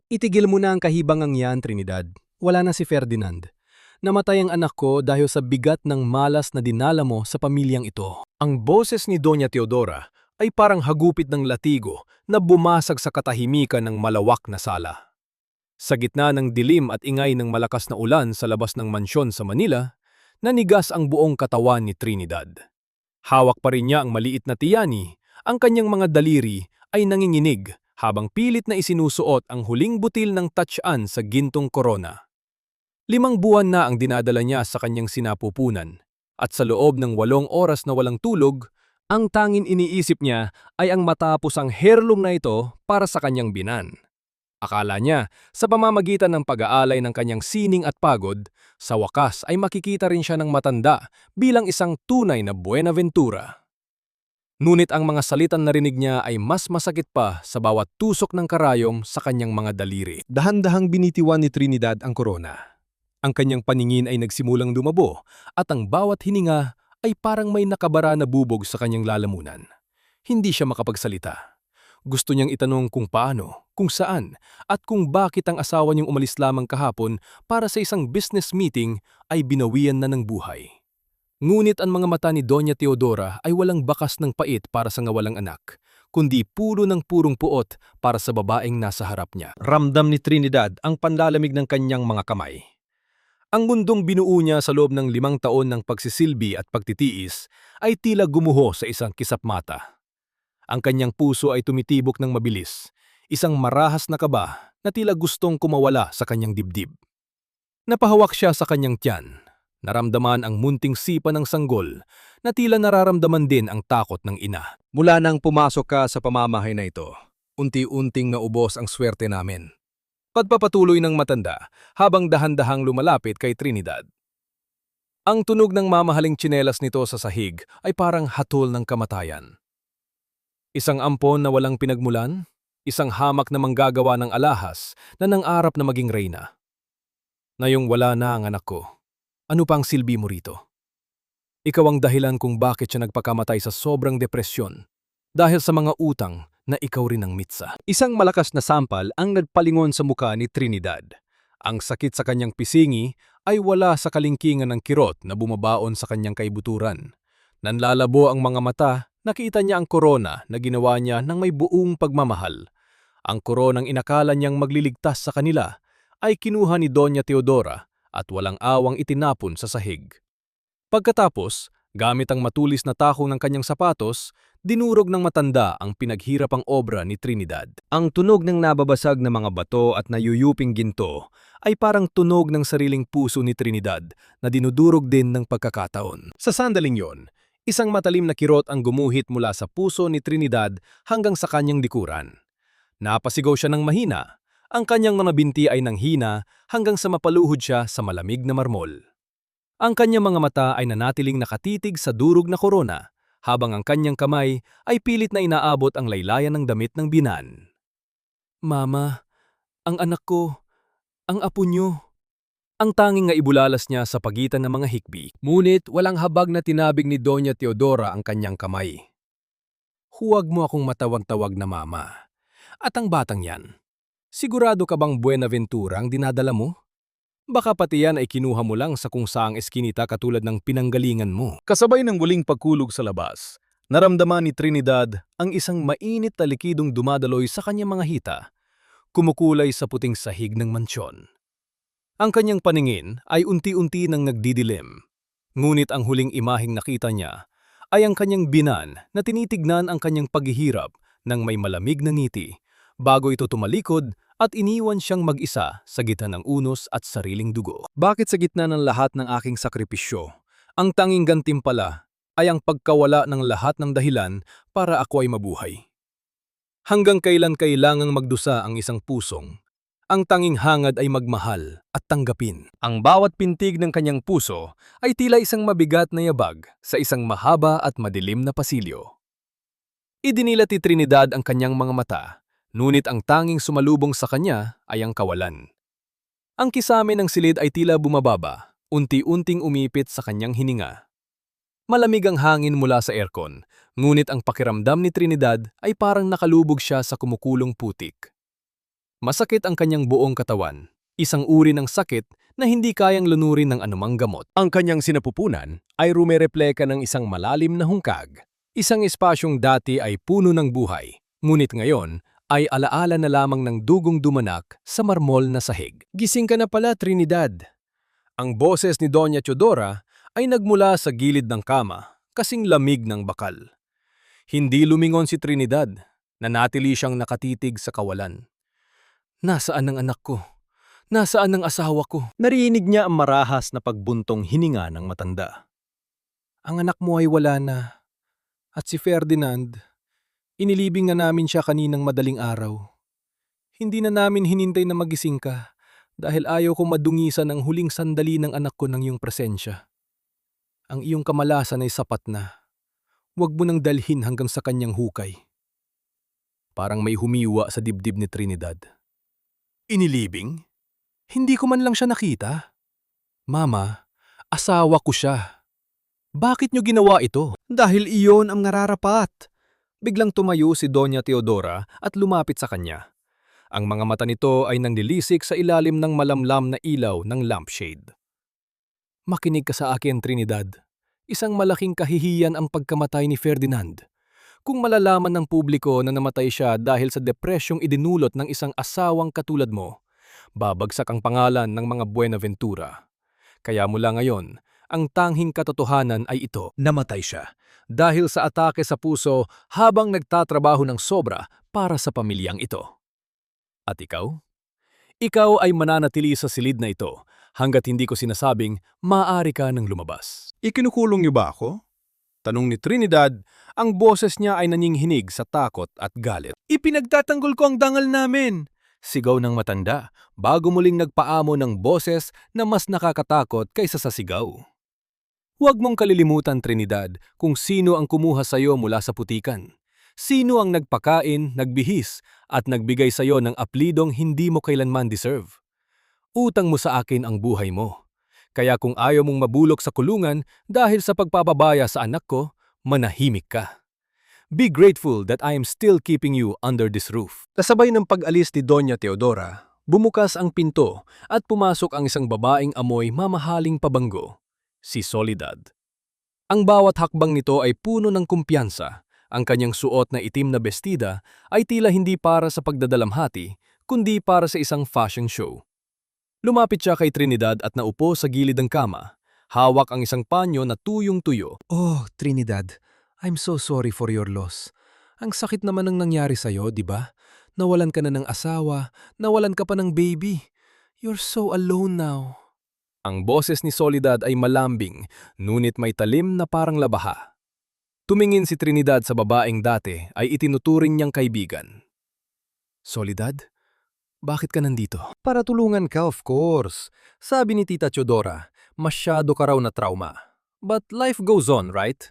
Itigil mo na ang kahibangang yan, Trinidad. Wala na si Ferdinand. Namatay ang anak ko dahil sa bigat ng malas na dinala mo sa pamilyang ito. Ang boses ni Doña Teodora ay parang hagupit ng latigo na bumasag sa katahimikan ng malawak na sala. Sa gitna ng dilim at ingay ng malakas na ulan sa labas ng mansyon sa Manila, nanigas ang buong katawan ni Trinidad. Hawak pa rin niya ang maliit na tiyani, ang kanyang mga daliri ay nanginginig habang pilit na isinusuot ang huling butil ng tatsyaan sa gintong korona. 5 buwan na ang dinadala niya sa kanyang sinapupunan, at sa loob ng 8 oras na walang tulog, ang tanging iniisip niya ay ang matapos ang heirloom na ito para sa kanyang binan. Akala niya, sa pamamagitan ng pag-aalay ng kanyang sining at pagod, sa wakas ay makikita rin siya ng matanda bilang isang tunay na Buenaventura. Ngunit ang mga salitang narinig niya ay mas masakit pa sa bawat tusok ng karayom sa kanyang mga daliri. Dahan-dahang binitiwan ni Trinidad ang korona. Ang kanyang paningin ay nagsimulang lumabo at ang bawat hininga ay parang may nakabara na bubog sa kanyang lalamunan. Hindi siya makapagsalita. Gusto niyang itanong kung paano, kung saan, at kung bakit ang asawa niyang umalis lamang kahapon para sa isang business meeting ay binawian na ng buhay. Ngunit ang mga mata ni Doña Teodora ay walang bakas ng pait para sa nawalang anak, kundi puro ng purong puot para sa babaeng nasa harap niya. Ramdam ni Trinidad ang panlalamig ng kanyang mga kamay. Ang mundong binuo niya sa loob ng 5 taon ng pagsisilbi at pagtitiis ay tila gumuho sa isang kisap mata. Ang kanyang puso ay tumitibok ng mabilis, isang marahas na kaba na tila gustong kumawala sa kanyang dibdib. Napahawak siya sa kanyang tiyan, naramdaman ang munting sipa ng sanggol na tila nararamdaman din ang takot ng ina. Mula nang pumasok ka sa pamamahay na ito, unti-unting naubos ang swerte namin. Pagpapatuloy ng matanda habang dahan-dahang lumalapit kay Trinidad. Ang tunog ng mamahaling tsinelas nito sa sahig ay parang hatol ng kamatayan. Isang ampon na walang pinagmulan, isang hamak na manggagawa ng alahas na nangarap na maging reyna. Ngayong wala na ang anak ko, ano pang silbi mo rito? Ikaw ang dahilan kung bakit siya nagpakamatay sa sobrang depresyon dahil sa mga utang na ikaw rin ang mitsa. Isang malakas na sampal ang nagpalingon sa muka ni Trinidad. Ang sakit sa kanyang pisingi ay wala sa kalingkingan ng kirot na bumabaon sa kanyang kaibuturan. Nanlalabo ang mga mata, nakita niya ang korona na ginawa niya ng may buong pagmamahal. Ang koronang inakala niyang magliligtas sa kanila ay kinuha ni Doña Teodora at walang awang itinapon sa sahig. Pagkatapos, gamit ang matulis na takong ng kanyang sapatos, dinurog ng matanda ang pinaghirapang obra ni Trinidad. Ang tunog ng nababasag na mga bato at nayuyuping ginto Ay parang tunog ng sariling puso ni Trinidad na dinudurog din ng pagkakataon. Sa sandaling yon, isang matalim na kirot ang gumuhit mula sa puso ni Trinidad hanggang sa kanyang likuran. Napasigaw siya ng mahina, ang kanyang mga binti ay nanghina hanggang sa mapaluhod siya sa malamig na marmol. Ang kanyang mga mata ay nanatiling nakatitig sa durog na korona, habang ang kanyang kamay ay pilit na inaabot ang laylayan ng damit ng binan. Mama, ang anak ko, ang apo niyo. Ang tanging nga ibulalas niya sa pagitan ng mga hikbi, ngunit walang habag na tinabig ni Doña Teodora ang kanyang kamay. Huwag mo akong matawag-tawag na mama. At ang batang yan, sigurado ka bang Buenaventura ang dinadala mo? Baka pati yan ay kinuha mo lang sa kung saang eskinita katulad ng pinanggalingan mo. Kasabay ng muling pagkulog sa labas, naramdaman ni Trinidad ang isang mainit na likidong dumadaloy sa kanyang mga hita, kumukulay sa puting sahig ng mansyon. Ang kanyang paningin ay unti-unti nang nagdidilim, ngunit ang huling imaheng nakita niya ay ang kanyang binan na tinitignan ang kanyang paghihirap ng may malamig na ngiti bago ito tumalikod at iniwan siyang mag-isa sa gitna ng unos at sariling dugo. Bakit sa gitna ng lahat ng aking sakripisyo, ang tanging gantimpala ay ang pagkawala ng lahat ng dahilan para ako ay mabuhay? Hanggang kailan kailangang magdusa ang isang pusong? Ang tanging hangad ay magmahal at tanggapin. Ang bawat pintig ng kanyang puso ay tila isang mabigat na yabag sa isang mahaba at madilim na pasilyo. Idinilat ni Trinidad ang kanyang mga mata, ngunit ang tanging sumalubong sa kanya ay ang kawalan. Ang kisame ng silid ay tila bumababa, unti-unting umipit sa kanyang hininga. Malamig ang hangin mula sa aircon, ngunit ang pakiramdam ni Trinidad ay parang nakalubog siya sa kumukulong putik. Masakit ang kanyang buong katawan, isang uri ng sakit na hindi kayang lunurin ng anumang gamot. Ang kanyang sinapupunan ay rumerepleka ng isang malalim na hungkag. Isang espasyong dati ay puno ng buhay, ngunit ngayon ay alaala na lamang ng dugong dumanak sa marmol na sahig. Gising ka na pala, Trinidad. Ang boses ni Doña Teodora ay nagmula sa gilid ng kama, kasing lamig ng bakal. Hindi lumingon si Trinidad, nanatili siyang nakatitig sa kawalan. Nasaan ang anak ko? Nasaan ang asawa ko? Narinig niya ang marahas na pagbuntong hininga ng matanda. Ang anak mo ay wala na. At si Ferdinand, inilibing na namin siya kaninang madaling araw. Hindi na namin hinintay na magising ka dahil ayaw ko madungisan ang huling sandali ng anak ko ng iyong presensya. Ang iyong kamalasan ay sapat na. Huwag mo nang dalhin hanggang sa kanyang hukay. Parang may humiwa sa dibdib ni Trinidad. Inilibing? Hindi ko man lang siya nakita. Mama, asawa ko siya. Bakit niyo ginawa ito? Dahil iyon ang nararapat. Biglang tumayo si Doña Teodora at lumapit sa kanya. Ang mga mata nito ay nanglilisik sa ilalim ng malamlam na ilaw ng lampshade. Makinig ka sa akin, Trinidad. Isang malaking kahihiyan ang pagkamatay ni Ferdinand. Kung malalaman ng publiko na namatay siya dahil sa depresyong idinulot ng isang asawang katulad mo, babagsak ang pangalan ng mga Buenaventura. Kaya mula ngayon, ang tanging katotohanan ay ito. Namatay siya dahil sa atake sa puso habang nagtatrabaho ng sobra para sa pamilyang ito. At ikaw? Ikaw ay mananatili sa silid na ito hanggat hindi ko sinasabing maaari ka ng lumabas. Ikinukulong niyo ba ako? Tanong ni Trinidad, ang boses niya ay naninghinig sa takot at galit. Ipinagtatanggol ko ang dangal namin! Sigaw ng matanda bago muling nagpaamo ng boses na mas nakakatakot kaysa sa sigaw. Huwag mong kalilimutan, Trinidad, kung sino ang kumuha sa iyo mula sa putikan. Sino ang nagpakain, nagbihis, at nagbigay sa iyo ng aplidong hindi mo kailanman deserve. Utang mo sa akin ang buhay mo. Kaya kung ayaw mong mabulok sa kulungan dahil sa pagpapabaya sa anak ko, manahimik ka. Be grateful that I am still keeping you under this roof. Kasabay ng pag-alis ni Doña Teodora, bumukas ang pinto at pumasok ang isang babaeng amoy mamahaling pabango, si Soledad. Ang bawat hakbang nito ay puno ng kumpiyansa. Ang kanyang suot na itim na bestida ay tila hindi para sa pagdadalamhati, kundi para sa isang fashion show. Lumapit siya kay Trinidad at naupo sa gilid ng kama. Hawak ang isang panyo na tuyong-tuyo. Oh, Trinidad, I'm so sorry for your loss. Ang sakit naman ang nangyari sa'yo, di ba? Nawalan ka na ng asawa, nawalan ka pa ng baby. You're so alone now. Ang boses ni Soledad ay malambing, ngunit may talim na parang labaha. Tumingin si Trinidad sa babaeng dati ay itinuturing niyang kaibigan. Soledad? Bakit ka nandito? Para tulungan ka, of course. Sabi ni Tita Teodora, masyado ka raw na trauma. But life goes on, right?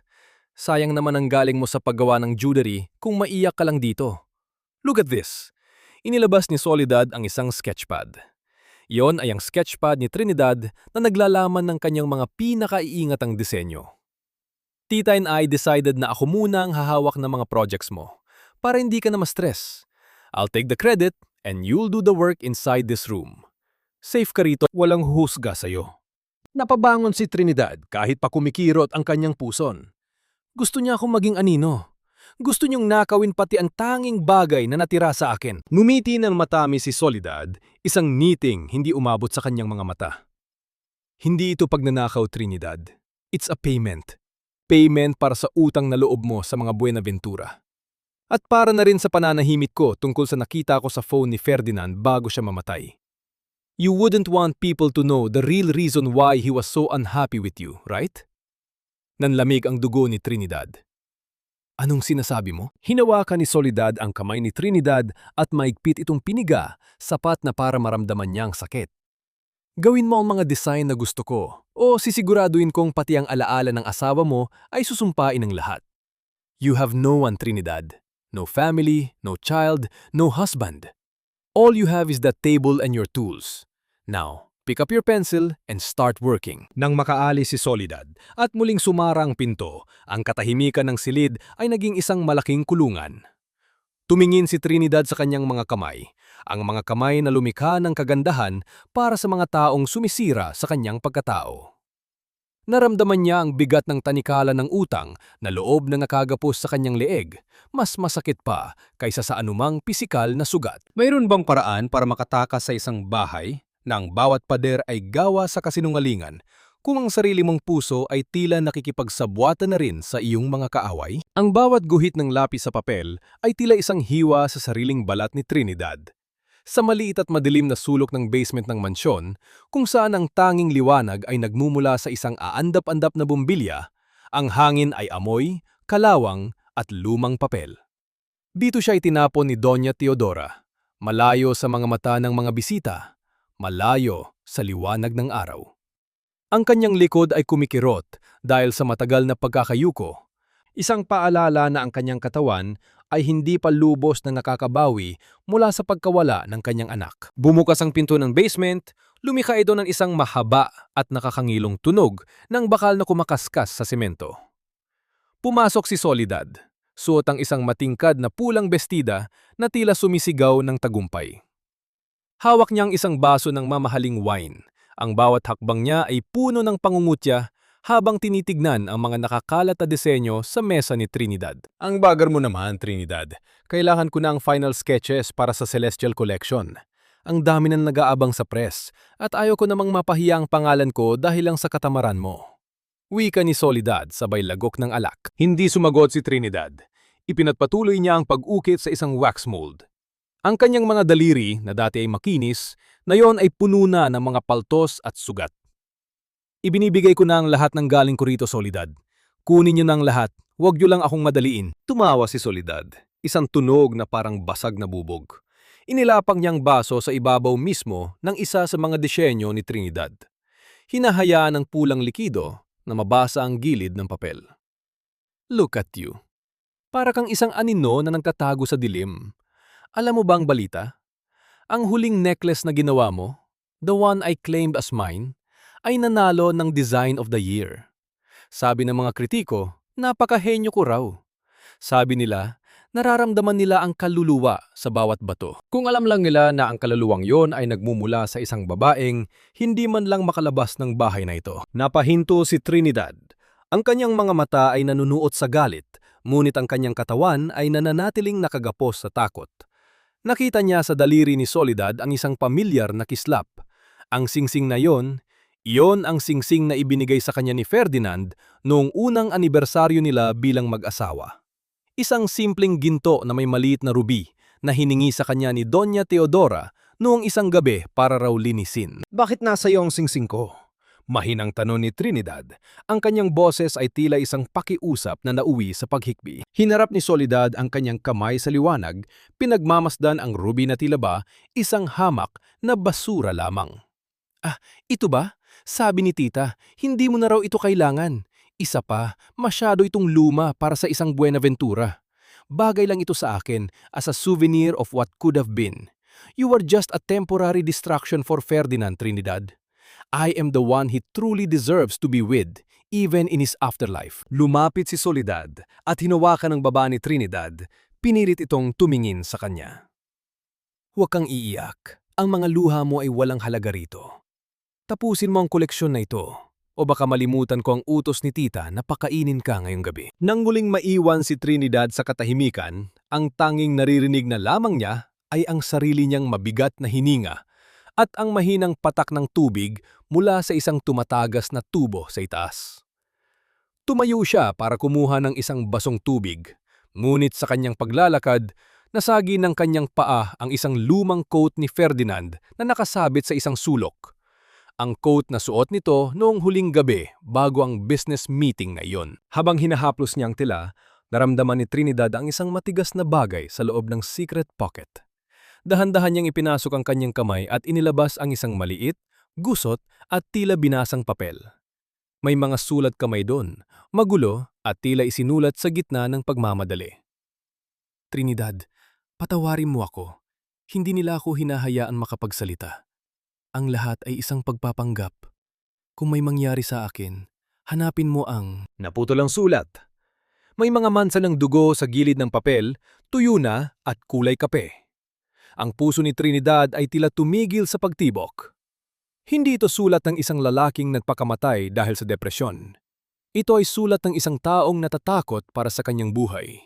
Sayang naman ang galing mo sa paggawa ng jewelry kung maiyak ka lang dito. Look at this. Inilabas ni Soledad ang isang sketchpad. Iyon ay ang sketchpad ni Trinidad na naglalaman ng kanyang mga pinakaiingatang disenyo. Tita and I decided na ako muna ang hahawak ng mga projects mo para hindi ka na ma-stress. I'll take the credit and you'll do the work inside this room. Safe ka rito, walang husga sa'yo. Napabangon si Trinidad kahit pa kumikirot ang kanyang puson. Gusto niya akong maging anino. Gusto niyong nakawin pati ang tanging bagay na natira sa akin. Numiti ng matami si Soledad, isang ngiting hindi umabot sa kanyang mga mata. Hindi ito pagnanakaw, Trinidad. It's a payment. Payment para sa utang na loob mo sa mga Buenaventura. At para na rin sa pananahimik ko tungkol sa nakita ko sa phone ni Ferdinand bago siya mamatay. You wouldn't want people to know the real reason why he was so unhappy with you, right? Nanlamig ang dugo ni Trinidad. Anong sinasabi mo? Hinawakan ni Soledad ang kamay ni Trinidad at maigpit itong piniga, sapat na para maramdaman niya ang sakit. Gawin mo ang mga design na gusto ko o sisiguraduhin kong pati ang alaala ng asawa mo ay susumpain ng lahat. You have no one, Trinidad. No family, no child, no husband. All you have is that table and your tools. Now, pick up your pencil and start working. Nang makaalis si Soledad at muling sumara ang pinto, ang katahimikan ng silid ay naging isang malaking kulungan. Tumingin si Trinidad sa kanyang mga kamay. ang mga kamay na lumikha ng kagandahan para sa mga taong sumisira sa kanyang pagkatao. Naramdaman niya ang bigat ng tanikala ng utang na loob na nakagapos sa kanyang leeg, mas masakit pa kaysa sa anumang pisikal na sugat. Mayroon bang paraan para makatakas sa isang bahay na ang bawat pader ay gawa sa kasinungalingan kung ang sarili mong puso ay tila nakikipagsabwatan na rin sa iyong mga kaaway? Ang bawat guhit ng lapis sa papel ay tila isang hiwa sa sariling balat ni Trinidad. Sa maliit at madilim na sulok ng basement ng mansyon, kung saan ang tanging liwanag ay nagmumula sa isang aandap-andap na bumbilya, ang hangin ay amoy, kalawang at lumang papel. Dito siya itinapon ni Doña Teodora, malayo sa mga mata ng mga bisita, malayo sa liwanag ng araw. Ang kanyang likod ay kumikirot dahil sa matagal na pagkakayuko, isang paalala na ang kanyang katawan ay hindi pa lubos na nakakabawi mula sa pagkawala ng kanyang anak. Bumukas ang pinto ng basement, lumikha ito ng isang mahaba at nakakangilong tunog ng bakal na kumakaskas sa semento. Pumasok si Soledad, suot ang isang matingkad na pulang bestida na tila sumisigaw ng tagumpay. Hawak niya ang isang baso ng mamahaling wine. Ang bawat hakbang niya ay puno ng pangungutya habang tinitignan ang mga nakakalat na disenyo sa mesa ni Trinidad. Ang bagar mo naman, Trinidad. Kailangan ko na ang final sketches para sa Celestial Collection. Ang dami nang nag-aabang sa press at ayaw ko namang mapahiya ang pangalan ko dahil lang sa katamaran mo. Wika ni Soledad sabay lagok ng alak. Hindi sumagot si Trinidad. Ipinagpatuloy niya ang pag-ukit sa isang wax mold. Ang kanyang mga daliri na dati ay makinis, ngayon ay puno na ng mga paltos at sugat. Ibinibigay ko na ang lahat ng galing ko rito, Soledad. Kunin niyo na ang lahat, huwag niyo lang akong madaliin. Tumawa si Soledad, isang tunog na parang basag na bubog. Inilapang niyang baso sa ibabaw mismo ng isa sa mga disenyo ni Trinidad. Hinahayaan ng pulang likido na mabasa ang gilid ng papel. Look at you. Para kang isang anino na nagtatago sa dilim. Alam mo ba ang balita? Ang huling necklace na ginawa mo, the one I claimed as mine, ay nanalo ng Design of the Year. Sabi ng mga kritiko, napakahenyo ko raw. Sabi nila, nararamdaman nila ang kaluluwa sa bawat bato. Kung alam lang nila na ang kaluluwang yon ay nagmumula sa isang babaeng hindi man lang makalabas ng bahay na ito. Napahinto si Trinidad. Ang kanyang mga mata ay nanunuot sa galit, ngunit ang kanyang katawan ay nananatiling nakagapos sa takot. Nakita niya sa daliri ni Soledad ang isang pamilyar na kislap. Ang singsing na iyon ang singsing na ibinigay sa kanya ni Ferdinand noong unang anibersaryo nila bilang mag-asawa. Isang simpleng ginto na may maliit na ruby na hiningi sa kanya ni Doña Teodora noong isang gabi para raw linisin. Bakit nasa iyo ang singsing ko? Mahinang tanong ni Trinidad. Ang kanyang boses ay tila isang pakiusap na nauwi sa paghikbi. Hinarap ni Soledad ang kanyang kamay sa liwanag, pinagmamasdan ang ruby na tila ba isang hamak na basura lamang. Ito ba? Sabi ni tita, hindi mo na raw ito kailangan. Isa pa, masyado itong luma para sa isang Buenaventura. Bagay lang ito sa akin as a souvenir of what could have been. You are just a temporary distraction for Ferdinand, Trinidad. I am the one he truly deserves to be with, even in his afterlife. Lumapit si Soledad at hinawakan ng baba ni Trinidad, pinilit itong tumingin sa kanya. Huwag kang iiyak. Ang mga luha mo ay walang halaga rito. Tapusin mo ang koleksyon na ito, o baka malimutan ko ang utos ni tita na pakainin ka ngayong gabi. Nang muling maiwan si Trinidad sa katahimikan, ang tanging naririnig na lamang niya ay ang sarili niyang mabigat na hininga at ang mahinang patak ng tubig mula sa isang tumatagas na tubo sa itaas. Tumayo siya para kumuha ng isang basong tubig, ngunit sa kanyang paglalakad, nasagi ng kanyang paa ang isang lumang coat ni Ferdinand na nakasabit sa isang sulok. Ang coat na suot nito noong huling gabi bago ang business meeting na iyon. Habang hinahaplos niya ang tila, naramdaman ni Trinidad ang isang matigas na bagay sa loob ng secret pocket. Dahan-dahan niyang ipinasok ang kanyang kamay at inilabas ang isang maliit, gusot at tila binasang papel. May mga sulat kamay doon, magulo at tila isinulat sa gitna ng pagmamadali. Trinidad, patawarin mo ako. Hindi nila ako hinahayaan makapagsalita. Ang lahat ay isang pagpapanggap. Kung may mangyari sa akin, hanapin mo ang... Naputol ang sulat. May mga mansa ng dugo sa gilid ng papel, tuyo na at kulay kape. Ang puso ni Trinidad ay tila tumigil sa pagtibok. Hindi ito sulat ng isang lalaking nagpakamatay dahil sa depresyon. Ito ay sulat ng isang taong natatakot para sa kanyang buhay.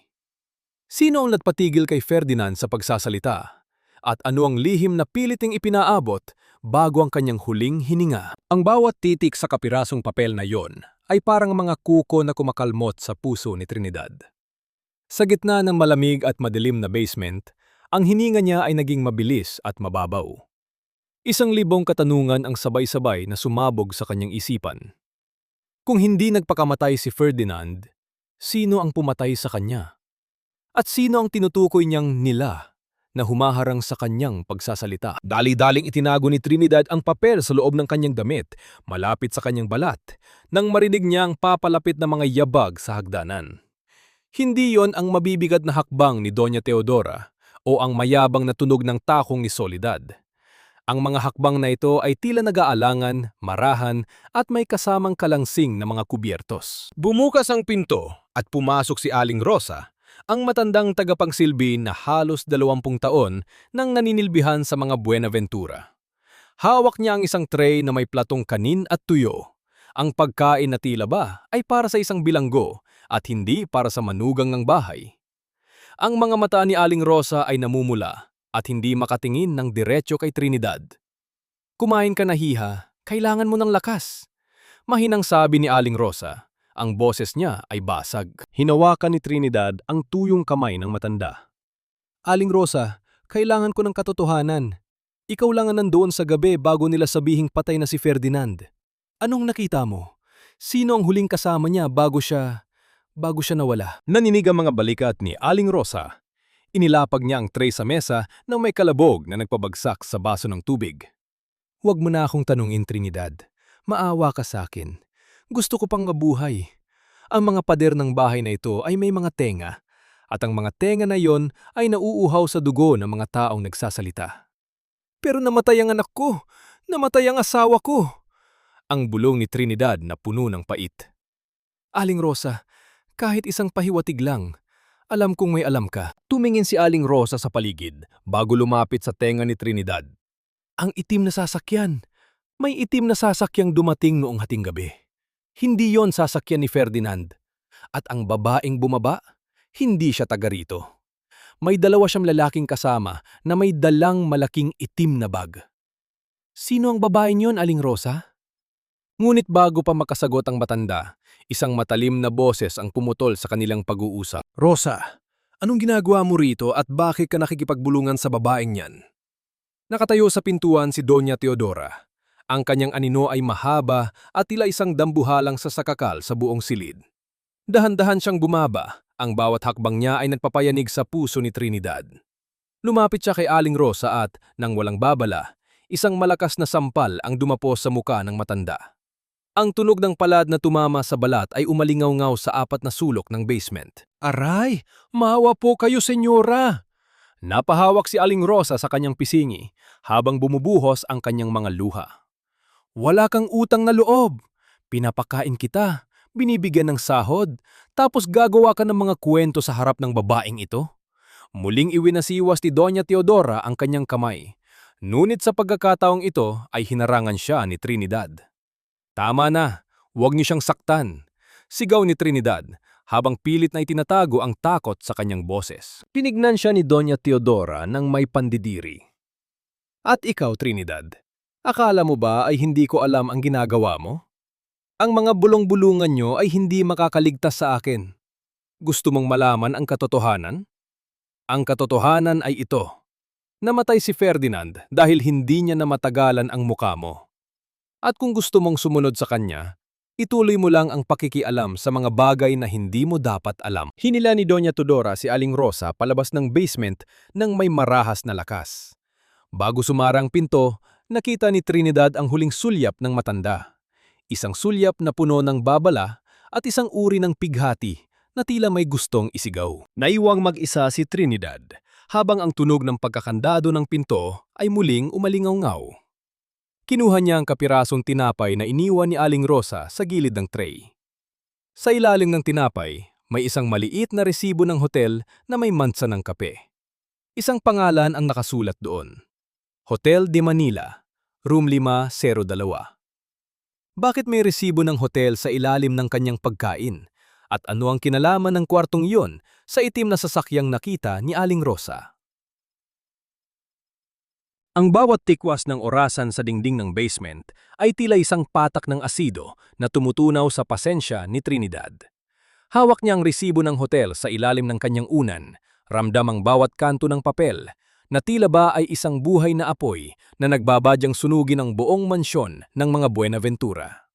Sino ang nagpatigil kay Ferdinand sa pagsasalita? At ano ang lihim na piliting ipinaabot bago ang kanyang huling hininga? Ang bawat titik sa kapirasong papel na yon ay parang mga kuko na kumakalmot sa puso ni Trinidad. Sa gitna ng malamig at madilim na basement, ang hininga niya ay naging mabilis at mababaw. 1,000 katanungan ang sabay-sabay na sumabog sa kanyang isipan. Kung hindi nagpakamatay si Ferdinand, sino ang pumatay sa kanya? At sino ang tinutukoy niyang nila na humaharang sa kanyang pagsasalita? Dali-daling itinago ni Trinidad ang papel sa loob ng kanyang damit, malapit sa kanyang balat, nang marinig niya ang papalapit na mga yabag sa hagdanan. Hindi yon ang mabibigat na hakbang ni Doña Teodora o ang mayabang na tunog ng takong ni Soledad. Ang mga hakbang na ito ay tila nag-aalangan, marahan at may kasamang kalangsing na mga kubyertos. Bumukas ang pinto at pumasok si Aling Rosa, ang matandang tagapagsilbi na halos 20 taon nang naninilbihan sa mga Buenaventura. Hawak niya ang isang tray na may platong kanin at tuyo. Ang pagkain na tila ba ay para sa isang bilanggo at hindi para sa manugang ng bahay. Ang mga mata ni Aling Rosa ay namumula at hindi makatingin ng diretso kay Trinidad. "Kumain ka na, hiha. Kailangan mo ng lakas." Mahinang sabi ni Aling Rosa. Ang boses niya ay basag. Hinawakan ni Trinidad ang tuyong kamay ng matanda. "Aling Rosa, kailangan ko ng katotohanan. Ikaw lang ang nandoon sa gabi bago nila sabihing patay na si Ferdinand. Anong nakita mo? Sino ang huling kasama niya bago siya nawala?" Naninig ang mga balikat ni Aling Rosa. Inilapag niya ang tray sa mesa nang may kalabog na nagpabagsak sa baso ng tubig. "Huwag mo na akong tanungin, Trinidad. Maawa ka sa akin. Gusto ko pang mabuhay. Ang mga pader ng bahay na ito ay may mga tenga, at ang mga tenga na yon ay nauuhaw sa dugo ng mga taong nagsasalita." "Pero namatay ang anak ko! Namatay ang asawa ko!" Ang bulong ni Trinidad na puno ng pait. "Aling Rosa, kahit isang pahiwatig lang. Alam kong may alam ka." Tumingin si Aling Rosa sa paligid bago lumapit sa tenga ni Trinidad. "Ang itim na sasakyan. May itim na sasakyang dumating noong hating gabi. Hindi yon sasakyan ni Ferdinand. At ang babaeng bumaba, hindi siya taga rito. May 2 siyang lalaking kasama na may dalang malaking itim na bag." "Sino ang babaeng yon, Aling Rosa?" Ngunit bago pa makasagot ang matanda, isang matalim na boses ang pumutol sa kanilang pag-uusap. "Rosa, anong ginagawa mo rito at bakit ka nakikipagbulungan sa babaeng yan?" Nakatayo sa pintuan si Doña Teodora. Ang kanyang anino ay mahaba at tila isang dambuhalang sa sakakal sa buong silid. Dahan-dahan siyang bumaba, ang bawat hakbang niya ay nagpapayanig sa puso ni Trinidad. Lumapit siya kay Aling Rosa at, nang walang babala, isang malakas na sampal ang dumapos sa muka ng matanda. Ang tunog ng palad na tumama sa balat ay umalingaw-ngaw sa 4 na sulok ng basement. "Aray! Maawa po kayo, senyora!" Napahawak si Aling Rosa sa kanyang pisingi habang bumubuhos ang kanyang mga luha. "Wala kang utang na loob. Pinapakain kita, binibigyan ng sahod, tapos gagawa ka ng mga kwento sa harap ng babaeng ito?" Muling iwinasiwas ni Doña Teodora ang kanyang kamay. Ngunit sa pagkakataong ito ay hinarangan siya ni Trinidad. "Tama na, huwag niyo siyang saktan," sigaw ni Trinidad habang pilit na itinatago ang takot sa kanyang boses. Tinignan siya ni Doña Teodora ng may pandidiri. "At ikaw, Trinidad, akala mo ba ay hindi ko alam ang ginagawa mo? Ang mga bulong-bulungan niyo ay hindi makakaligtas sa akin. Gusto mong malaman ang katotohanan? Ang katotohanan ay ito. Namatay si Ferdinand dahil hindi niya namatagalan ang muka mo. At kung gusto mong sumunod sa kanya, ituloy mo lang ang pakikialam sa mga bagay na hindi mo dapat alam." Hinila ni Doña Teodora si Aling Rosa palabas ng basement ng may marahas na lakas. Bago sumarang pinto, nakita ni Trinidad ang huling sulyap ng matanda. Isang sulyap na puno ng babala at isang uri ng pighati na tila may gustong isigaw. Naiwang mag-isa si Trinidad habang ang tunog ng pagkakandado ng pinto ay muling umalingaw-ngaw. Kinuha niya ang kapirasong tinapay na iniwan ni Aling Rosa sa gilid ng tray. Sa ilalim ng tinapay, may isang maliit na resibo ng hotel na may mansa ng kape. Isang pangalan ang nakasulat doon. Hotel de Manila, Room 502. Bakit may resibo ng hotel sa ilalim ng kanyang pagkain? At ano ang kinalaman ng kwartong iyon sa itim na sasakyang nakita ni Aling Rosa? Ang bawat tikwas ng orasan sa dingding ng basement ay tila isang patak ng asido na tumutunaw sa pasensya ni Trinidad. Hawak niya ang resibo ng hotel sa ilalim ng kanyang unan, ramdam ang bawat kanto ng papel, na tila ba ay isang buhay na apoy na nagbabadyang sunugin ang buong mansyon ng mga Buenaventura.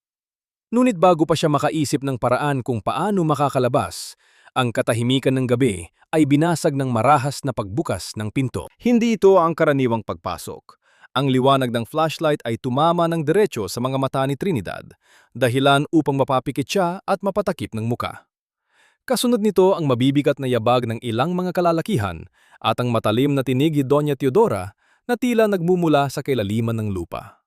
Ngunit bago pa siya makaisip ng paraan kung paano makakalabas, ang katahimikan ng gabi ay binasag ng marahas na pagbukas ng pinto. Hindi ito ang karaniwang pagpasok. Ang liwanag ng flashlight ay tumama ng diretso sa mga mata ni Trinidad, dahilan upang mapapikit siya at mapatakip ng muka. Kasunod nito ang mabibigat na yabag ng ilang mga kalalakihan at ang matalim na tinig ni Doña Teodora na tila nagmumula sa kailaliman ng lupa.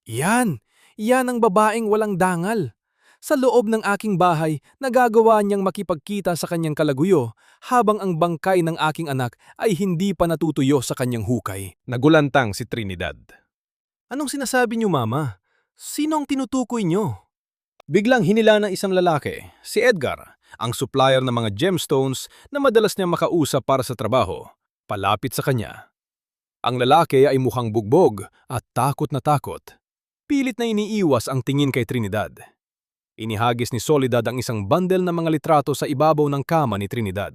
Yan! Yan ang babaeng walang dangal! Sa loob ng aking bahay, nagagawa niyang makipagkita sa kanyang kalaguyo habang ang bangkay ng aking anak ay hindi pa natutuyo sa kanyang hukay. Nagulantang si Trinidad. Anong sinasabi niyo, Mama? Sino ang tinutukoy niyo? Biglang hinila ng isang lalaki, si Edgar, ang supplier ng mga gemstones na madalas niya makausap para sa trabaho, palapit sa kanya. Ang lalaki ay mukhang bugbog at takot na takot. Pilit na iniiwas ang tingin kay Trinidad. Inihagis ni Soledad ang isang bundle ng mga litrato sa ibabaw ng kama ni Trinidad.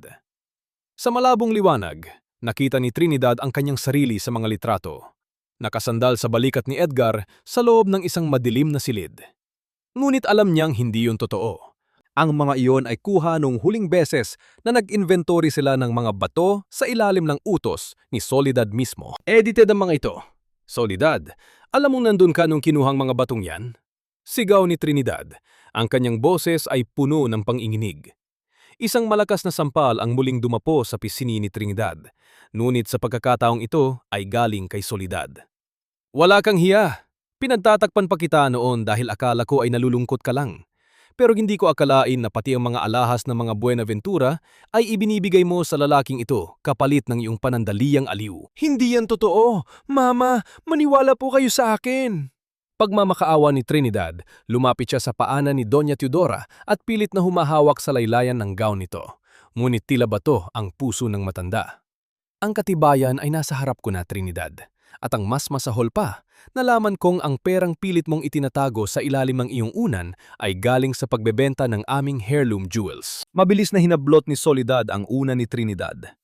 Sa malabong liwanag, nakita ni Trinidad ang kanyang sarili sa mga litrato, nakasandal sa balikat ni Edgar sa loob ng isang madilim na silid. Ngunit alam niyang hindi yun totoo. Ang mga iyon ay kuha nung huling beses na nag-inventory sila ng mga bato sa ilalim ng utos ni Soledad mismo. Edited ang mga ito. Soledad, alam mong nandun ka nung kinuhang mga batong yan? Sigaw ni Trinidad. Ang kanyang boses ay puno ng panginginig. Isang malakas na sampal ang muling dumapo sa pisini ni Trinidad. Ngunit sa pagkakataong ito ay galing kay Soledad. Wala kang hiya. Pinagtatakpan pa kita noon dahil akala ko ay nalulungkot ka lang. Pero hindi ko akalain na pati ang mga alahas ng mga Buenaventura ay ibinibigay mo sa lalaking ito kapalit ng iyong panandaliang aliw. Hindi yan totoo. Mama, maniwala po kayo sa akin. Pagmamakaawa ni Trinidad, lumapit siya sa paanan ni Doña Teodora at pilit na humahawak sa laylayan ng gown nito. Ngunit tila bato ang puso ng matanda. Ang katibayan ay nasa harap ko na, Trinidad. At ang mas masahol pa, nalaman kong ang perang pilit mong itinatago sa ilalim ng iyong unan ay galing sa pagbebenta ng aming heirloom jewels. Mabilis na hinablot ni Soledad ang unan ni Trinidad.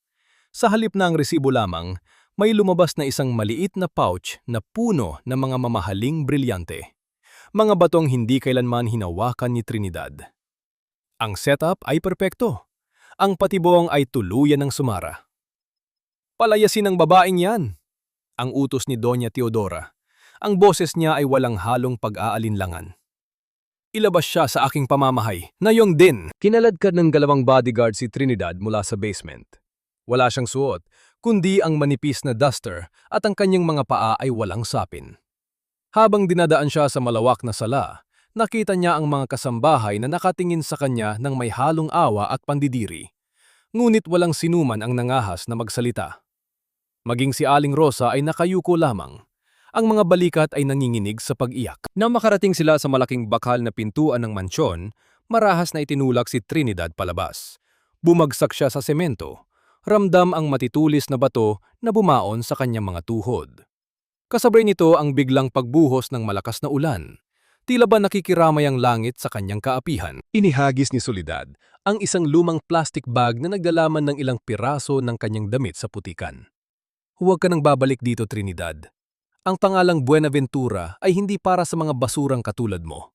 Sa halip na ang resibo lamang, may lumabas na isang maliit na pouch na puno ng mga mamahaling brilyante. Mga batong hindi kailanman hinawakan ni Trinidad. Ang setup ay perpekto. Ang patibong ay tuluyan ng sumara. Palayasin ang babaeng yan! Ang utos ni Doña Teodora. Ang boses niya ay walang halong pag-aalinlangan. Ilabas siya sa aking pamamahay, na yung din. Kinaladkad ng galawang bodyguard si Trinidad mula sa basement. Wala siyang suot, kundi ang manipis na duster at ang kanyang mga paa ay walang sapin. Habang dinadaan siya sa malawak na sala, nakita niya ang mga kasambahay na nakatingin sa kanya ng may halong awa at pandidiri. Ngunit walang sinuman ang nangahas na magsalita. Maging si Aling Rosa ay nakayuko lamang. Ang mga balikat ay nanginginig sa pag-iyak. Nang makarating sila sa malaking bakal na pintuan ng mansyon, marahas na itinulak si Trinidad palabas. Bumagsak siya sa semento. Ramdam ang matitulis na bato na bumaon sa kanyang mga tuhod. Kasabay nito ang biglang pagbuhos ng malakas na ulan. Tila ba nakikiramay ang langit sa kanyang kaapihan. Inihagis ni Soledad ang isang lumang plastic bag na nagdalaman ng ilang piraso ng kanyang damit sa putikan. Huwag ka nang babalik dito, Trinidad. Ang pangalang Buenaventura ay hindi para sa mga basurang katulad mo.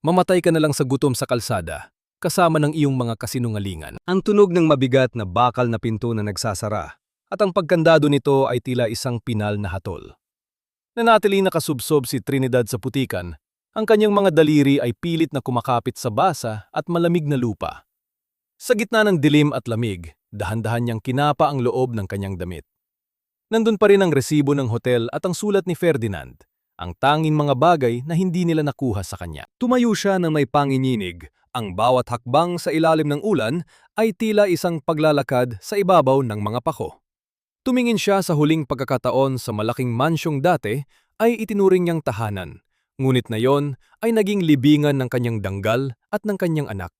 Mamatay ka na lang sa gutom sa kalsada, kasama ng iyong mga kasinungalingan. Ang tunog ng mabigat na bakal na pinto na nagsasara, at ang pagkandado nito ay tila isang pinal na hatol. Nanatiling nakasubsob si Trinidad sa putikan, ang kanyang mga daliri ay pilit na kumakapit sa basa at malamig na lupa. Sa gitna ng dilim at lamig, dahan-dahan niyang kinapa ang loob ng kanyang damit. Nandun pa rin ang resibo ng hotel at ang sulat ni Ferdinand, ang tanging mga bagay na hindi nila nakuha sa kanya. Tumayo siya ng may panginginig, ang bawat hakbang sa ilalim ng ulan ay tila isang paglalakad sa ibabaw ng mga pako. Tumingin siya sa huling pagkakataon sa malaking mansyong dati ay itinuring niyang tahanan, ngunit na yon ay naging libingan ng kanyang danggal at ng kanyang anak.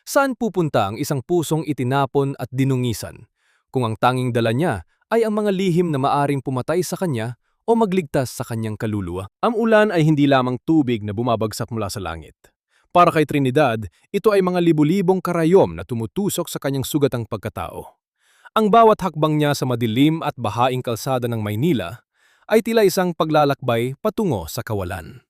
Saan pupunta ang isang pusong itinapon at dinungisan, kung ang tanging dala niya ay ang mga lihim na maaring pumatay sa kanya o magligtas sa kanyang kaluluwa? Ang ulan ay hindi lamang tubig na bumabagsak mula sa langit. Para kay Trinidad, ito ay mga libu-libong karayom na tumutusok sa kanyang sugatang pagkatao. Ang bawat hakbang niya sa madilim at bahaing kalsada ng Maynila ay tila isang paglalakbay patungo sa kawalan.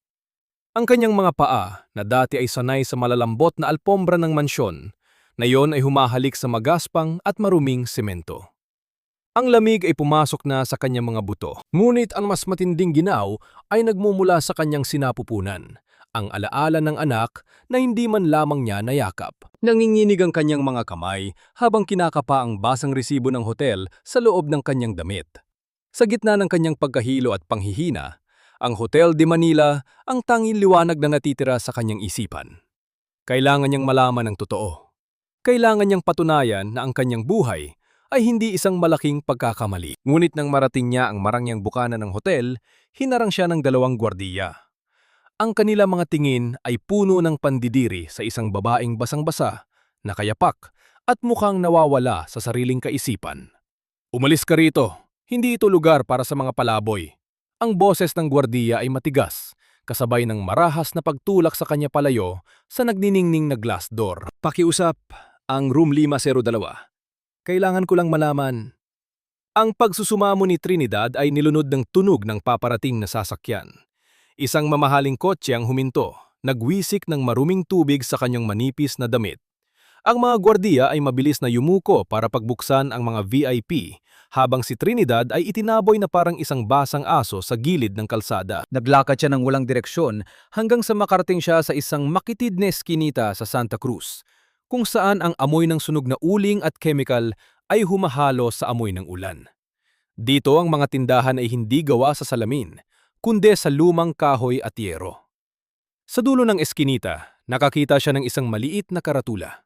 Ang kanyang mga paa, na dati ay sanay sa malalambot na alpombra ng mansyon, na yon ay humahalik sa magaspang at maruming semento. Ang lamig ay pumasok na sa kanyang mga buto, ngunit ang mas matinding ginaw ay nagmumula sa kanyang sinapupunan, ang alaala ng anak na hindi man lamang niya nayakap. Nanginginig ang kanyang mga kamay habang kinakapa ang basang resibo ng hotel sa loob ng kanyang damit. Sa gitna ng kanyang pagkahilo at panghihina, ang Hotel de Manila ang tanging liwanag na natitira sa kanyang isipan. Kailangan niyang malaman ang totoo. Kailangan niyang patunayan na ang kanyang buhay ay hindi isang malaking pagkakamali. Ngunit nang marating niya ang marangyang bukana ng hotel, hinarang siya ng 2 gwardiya. Ang kanila mga tingin ay puno ng pandidiri sa isang babaeng basang-basa, nakayapak, at mukhang nawawala sa sariling kaisipan. "Umalis ka rito, hindi ito lugar para sa mga palaboy." Ang boses ng gwardiya ay matigas, kasabay ng marahas na pagtulak sa kanya palayo sa nagniningning na glass door. "Pakiusap, ang room 502. Kailangan ko lang malaman." Ang pagsusumamo ni Trinidad ay nilunod ng tunog ng paparating na sasakyan. Isang mamahaling kotse ang huminto, nagwisik ng maruming tubig sa kanyang manipis na damit. Ang mga gwardiya ay mabilis na yumuko para pagbuksan ang mga VIP, habang si Trinidad ay itinaboy na parang isang basang aso sa gilid ng kalsada. Naglakad siya ng walang direksyon hanggang sa makarating siya sa isang makitid na eskinita sa Santa Cruz, kung saan ang amoy ng sunog na uling at chemical ay humahalo sa amoy ng ulan. Dito ang mga tindahan ay hindi gawa sa salamin, kundi sa lumang kahoy at yero. Sa dulo ng eskinita, nakakita siya ng isang maliit na karatula.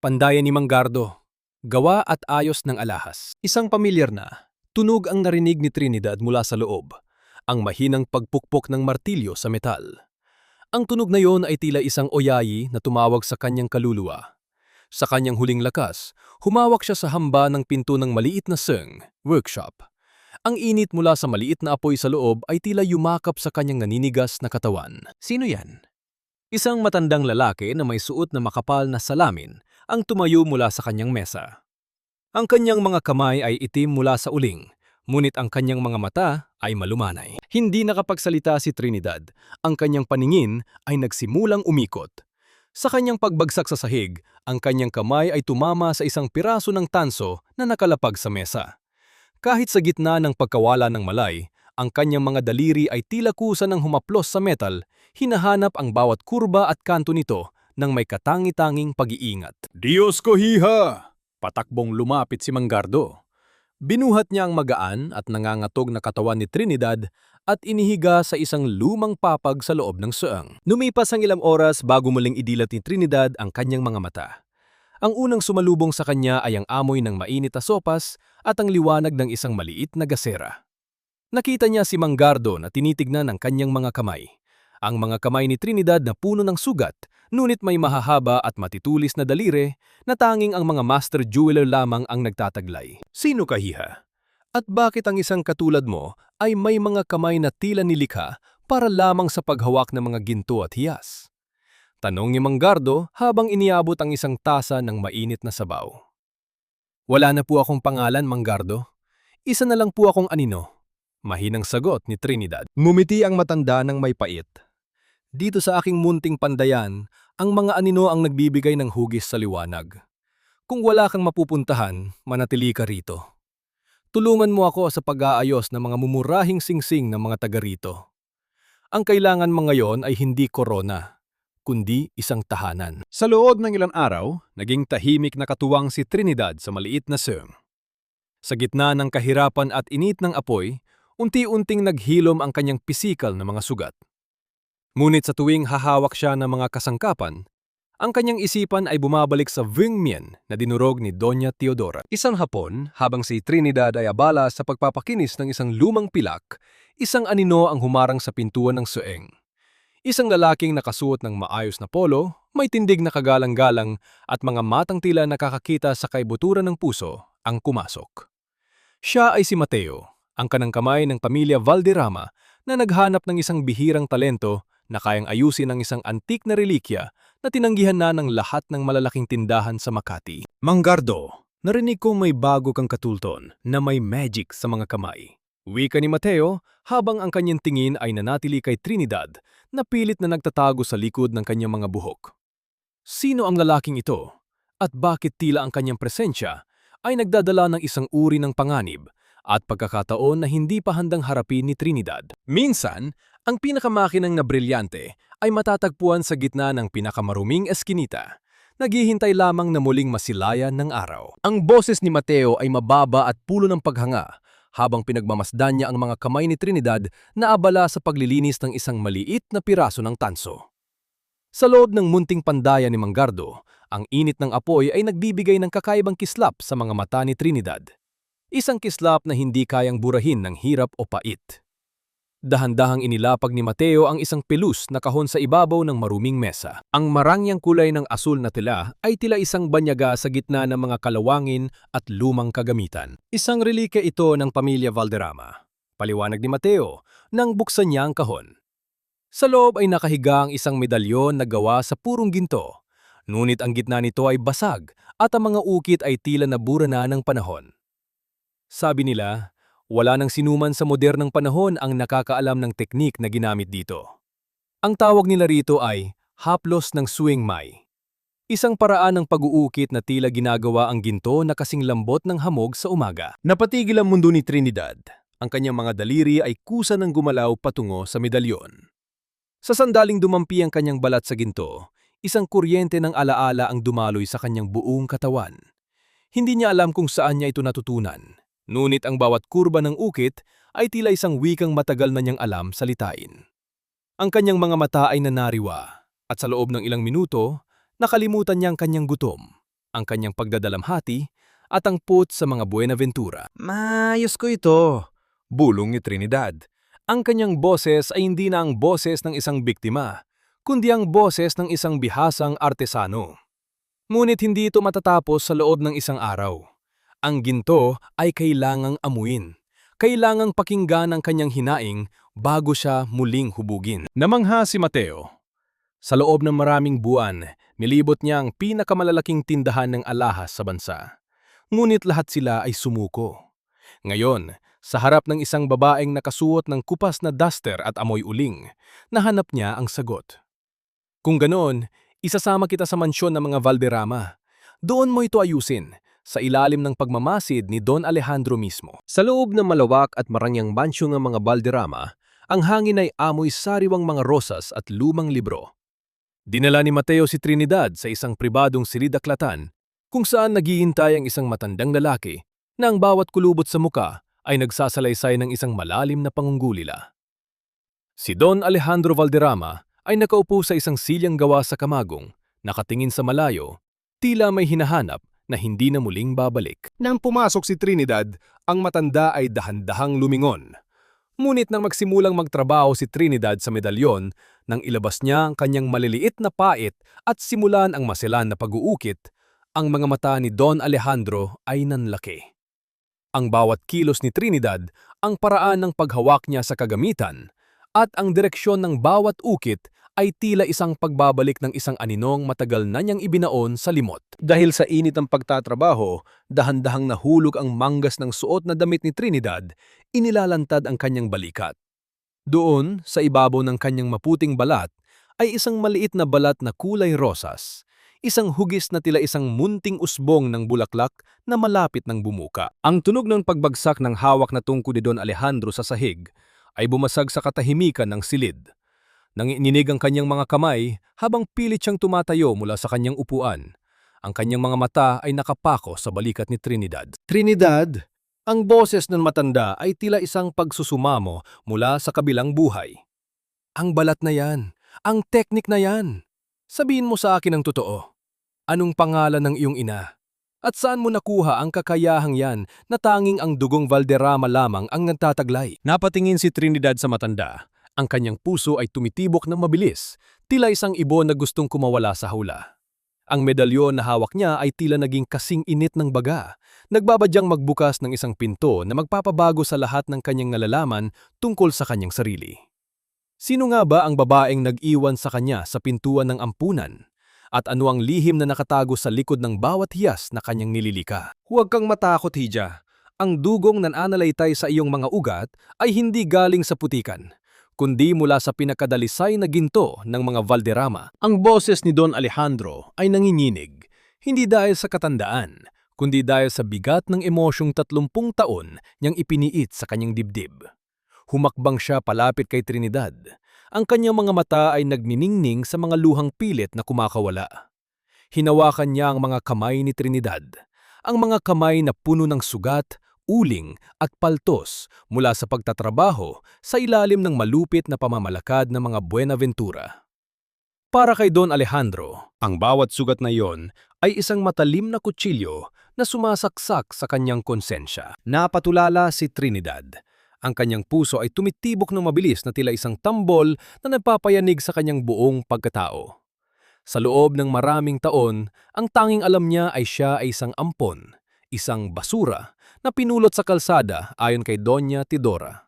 "Pandayan ni Mang Gardo, gawa at ayos ng alahas." Isang pamilyar na tunog ang narinig ni Trinidad mula sa loob, ang mahinang pagpukpok ng martilyo sa metal. Ang tunog na yon ay tila isang oyayi na tumawag sa kanyang kaluluwa. Sa kanyang huling lakas, humawak siya sa hamba ng pinto ng maliit na workshop. Ang init mula sa maliit na apoy sa loob ay tila yumakap sa kanyang naninigas na katawan. Sino yan? Isang matandang lalaki na may suot na makapal na salamin ang tumayo mula sa kanyang mesa. Ang kanyang mga kamay ay itim mula sa uling, ngunit ang kanyang mga mata ay malumanay. Hindi nakapagsalita si Trinidad. Ang kanyang paningin ay nagsimulang umikot. Sa kanyang pagbagsak sa sahig, ang kanyang kamay ay tumama sa isang piraso ng tanso na nakalapag sa mesa. Kahit sa gitna ng pagkawala ng malay, ang kanyang mga daliri ay tila kusa ng humaplos sa metal, hinahanap ang bawat kurba at kanto nito ng may katangi-tanging pag-iingat. "Diyos ko hiha!" Patakbong lumapit si Mang Gardo. Binuhat niya ang magaan at nangangatog na katawan ni Trinidad at inihiga sa isang lumang papag sa loob ng suang. Lumipas ang ilang oras bago muling idilat ni Trinidad ang kanyang mga mata. Ang unang sumalubong sa kanya ay ang amoy ng mainit na sopas at ang liwanag ng isang maliit na gasera. Nakita niya si Mang Gardo na tinitignan ang kanyang mga kamay. Ang mga kamay ni Trinidad na puno ng sugat, ngunit may mahahaba at matitulis na daliri na tanging ang mga master jeweler lamang ang nagtataglay. "Sino ka, hiha? At bakit ang isang katulad mo ay may mga kamay na tila nilikha para lamang sa paghawak ng mga ginto at hiyas?" Tanong ni Mang Gardo habang iniabot ang isang tasa ng mainit na sabaw. "Wala na po akong pangalan, Mang Gardo. Isa na lang po akong anino." Mahinang sagot ni Trinidad. Ngumiti ang matanda ng may pait. "Dito sa aking munting pandayan, ang mga anino ang nagbibigay ng hugis sa liwanag. Kung wala kang mapupuntahan, manatili ka rito. Tulungan mo ako sa pag-aayos ng mga mumurahing singsing ng mga taga rito. Ang kailangan mo ngayon ay hindi korona, kundi isang tahanan." Sa loob ng ilang araw, naging tahimik na katuwang si Trinidad sa maliit na suang. Sa gitna ng kahirapan at init ng apoy, unti-unting naghilom ang kanyang pisikal na mga sugat. Ngunit sa tuwing hahawak siya ng mga kasangkapan, Ang kanyang isipan ay bumabalik sa Wing Mien na dinurog ni Doña Teodora. Isang hapon, habang si Trinidad ay abala sa pagpapakinis ng isang lumang pilak, isang anino ang humarang sa pintuan ng sueng. Isang lalaking nakasuot ng maayos na polo, may tindig na kagalang-galang at mga matang tila nakakakita sa kaibuturan ng puso ang kumasok. Siya ay si Mateo, ang kanang kamay ng pamilya Valderrama na naghanap ng isang bihirang talento na kayang ayusin ang isang antik na relikya na tinanggihan na ng lahat ng malalaking tindahan sa Makati. Manggardo, narinig kong may bago kang katulton na may magic sa mga kamay. Wika ni Mateo habang ang kanyang tingin ay nanatili kay Trinidad na pilit na nagtatago sa likod ng kanyang mga buhok. Sino ang lalaking ito? At bakit tila ang kanyang presensya ay nagdadala ng isang uri ng panganib at pagkakataon na hindi pa handang harapin ni Trinidad? Minsan, ang pinakamakinang na brilyante ay matatagpuan sa gitna ng pinakamaruming eskinita. Naghihintay lamang na muling masilayan ng araw. Ang boses ni Mateo ay mababa at pulo ng paghanga habang pinagmamasdan niya ang mga kamay ni Trinidad na abala sa paglilinis ng isang maliit na piraso ng tanso. Sa loob ng munting pandayan ni Manggardo, ang init ng apoy ay nagbibigay ng kakaibang kislap sa mga mata ni Trinidad. Isang kislap na hindi kayang burahin ng hirap o pait. Dahan-dahang inilapag ni Mateo ang isang pelus na kahon sa ibabaw ng maruming mesa. Ang marangyang kulay ng asul na tela ay tila isang banyaga sa gitna ng mga kalawangin at lumang kagamitan. Isang relika ito ng pamilya Valderrama. Paliwanag ni Mateo nang buksan niya ang kahon. Sa loob ay nakahiga ang isang medalyon na gawa sa purong ginto. Ngunit ang gitna nito ay basag at ang mga ukit ay tila nabura na ng panahon. Sabi nila, wala nang sinuman sa modernong panahon ang nakakaalam ng teknik na ginamit dito. Ang tawag nila rito ay haplos ng suing may. Isang paraan ng pag-uukit na tila ginagawa ang ginto na kasing lambot ng hamog sa umaga. Napatigil ang mundo ni Trinidad. Ang kanyang mga daliri ay kusa ng gumalaw patungo sa medalyon. Sa sandaling dumampi ang kanyang balat sa ginto, isang kuryente ng alaala ang dumaloy sa kanyang buong katawan. Hindi niya alam kung saan niya ito natutunan. Ngunit ang bawat kurba ng ukit ay tila isang wikang matagal na niyang alam salitain. Ang kanyang mga mata ay nanariwa at sa loob ng ilang minuto, nakalimutan niya ang kanyang gutom, ang kanyang pagdadalamhati at ang put sa mga Buenaventura. Maayos ko ito, bulong ni Trinidad. Ang kanyang boses ay hindi na ang boses ng isang biktima, kundi ang boses ng isang bihasang artesano. Ngunit hindi ito matatapos sa loob ng isang araw. Ang ginto ay kailangang amuin. Kailangang pakinggan ang kanyang hinaing bago siya muling hubugin. Namangha si Mateo. Sa loob ng maraming buwan, nilibot niya ang pinakamalalaking tindahan ng alahas sa bansa. Ngunit lahat sila ay sumuko. Ngayon, sa harap ng isang babaeng nakasuot ng kupas na duster at amoy uling, nahanap niya ang sagot. Kung ganoon, isasama kita sa mansyon ng mga Valderrama. Doon mo ito ayusin, sa ilalim ng pagmamasid ni Don Alejandro mismo. Sa loob ng malawak at marangyang mansyon ng mga Valderrama, ang hangin ay amoy sariwang mga rosas at lumang libro. Dinala ni Mateo si Trinidad sa isang pribadong silid-aklatan kung saan naghihintay ang isang matandang lalaki na ang bawat kulubot sa muka ay nagsasalaysay ng isang malalim na pangungulila. Si Don Alejandro Valderrama ay nakaupo sa isang silyang gawa sa kamagong, nakatingin sa malayo, tila may hinahanap na hindi na muling babalik. Nang pumasok si Trinidad, ang matanda ay dahan-dahang lumingon. Ngunit nang magsimulang magtrabaho si Trinidad sa medalyon, nang ilabas niya ang kanyang maliliit na pait at simulan ang maselan na pag-uukit, ang mga mata ni Don Alejandro ay nanlaki. Ang bawat kilos ni Trinidad, ang paraan ng paghawak niya sa kagamitan, at ang direksyon ng bawat ukit ay tila isang pagbabalik ng isang aninong matagal na niyang ibinaon sa limot. Dahil sa init ng pagtatrabaho, dahan-dahang nahulog ang manggas ng suot na damit ni Trinidad, inilalantad ang kanyang balikat. Doon, sa ibabaw ng kanyang maputing balat, ay isang maliit na balat na kulay rosas, isang hugis na tila isang munting usbong ng bulaklak na malapit ng bumuka. Ang tunog ng pagbagsak ng hawak na tungkod ni Don Alejandro sa sahig ay bumasag sa katahimikan ng silid. Nanginginig ang kanyang mga kamay habang pilit siyang tumatayo mula sa kanyang upuan. Ang kanyang mga mata ay nakapako sa balikat ni Trinidad. Trinidad, ang boses ng matanda ay tila isang pagsusumamo mula sa kabilang buhay. Ang balat na yan, ang teknik na yan. Sabihin mo sa akin ang totoo. Anong pangalan ng iyong ina? At saan mo nakuha ang kakayahang yan na tanging ang dugong Valderrama lamang ang nagtataglay? Napatingin si Trinidad sa matanda. Ang kanyang puso ay tumitibok ng mabilis, tila isang ibon na gustong kumawala sa hula. Ang medalyon na hawak niya ay tila naging kasing init ng baga, nagbabadyang magbukas ng isang pinto na magpapabago sa lahat ng kanyang nalalaman tungkol sa kanyang sarili. Sino nga ba ang babaeng nag-iwan sa kanya sa pintuan ng ampunan? At ano ang lihim na nakatago sa likod ng bawat hiyas na kanyang nililika? Huwag kang matakot, Hija. Ang dugong nananalaytay sa iyong mga ugat ay hindi galing sa putikan, kundi mula sa pinakadalisay na ginto ng mga Valderrama. Ang boses ni Don Alejandro ay nanginginig, hindi dahil sa katandaan, kundi dahil sa bigat ng emosyong 30 taon niyang ipiniit sa kanyang dibdib. Humakbang siya palapit kay Trinidad. Ang kanyang mga mata ay nagniningning sa mga luhang pilit na kumakawala. Hinawakan niya ang mga kamay ni Trinidad, ang mga kamay na puno ng sugat, uling at paltos mula sa pagtatrabaho sa ilalim ng malupit na pamamalakad ng mga Buenaventura. Para kay Don Alejandro, ang bawat sugat na iyon ay isang matalim na kutsilyo na sumasaksak sa kanyang konsensya. Napatulala si Trinidad. Ang kanyang puso ay tumitibok ng mabilis na tila isang tambol na nagpapayanig sa kanyang buong pagkatao. Sa loob ng maraming taon, ang tanging alam niya ay siya ay isang ampon, isang basura na pinulot sa kalsada ayon kay Doña Tidora.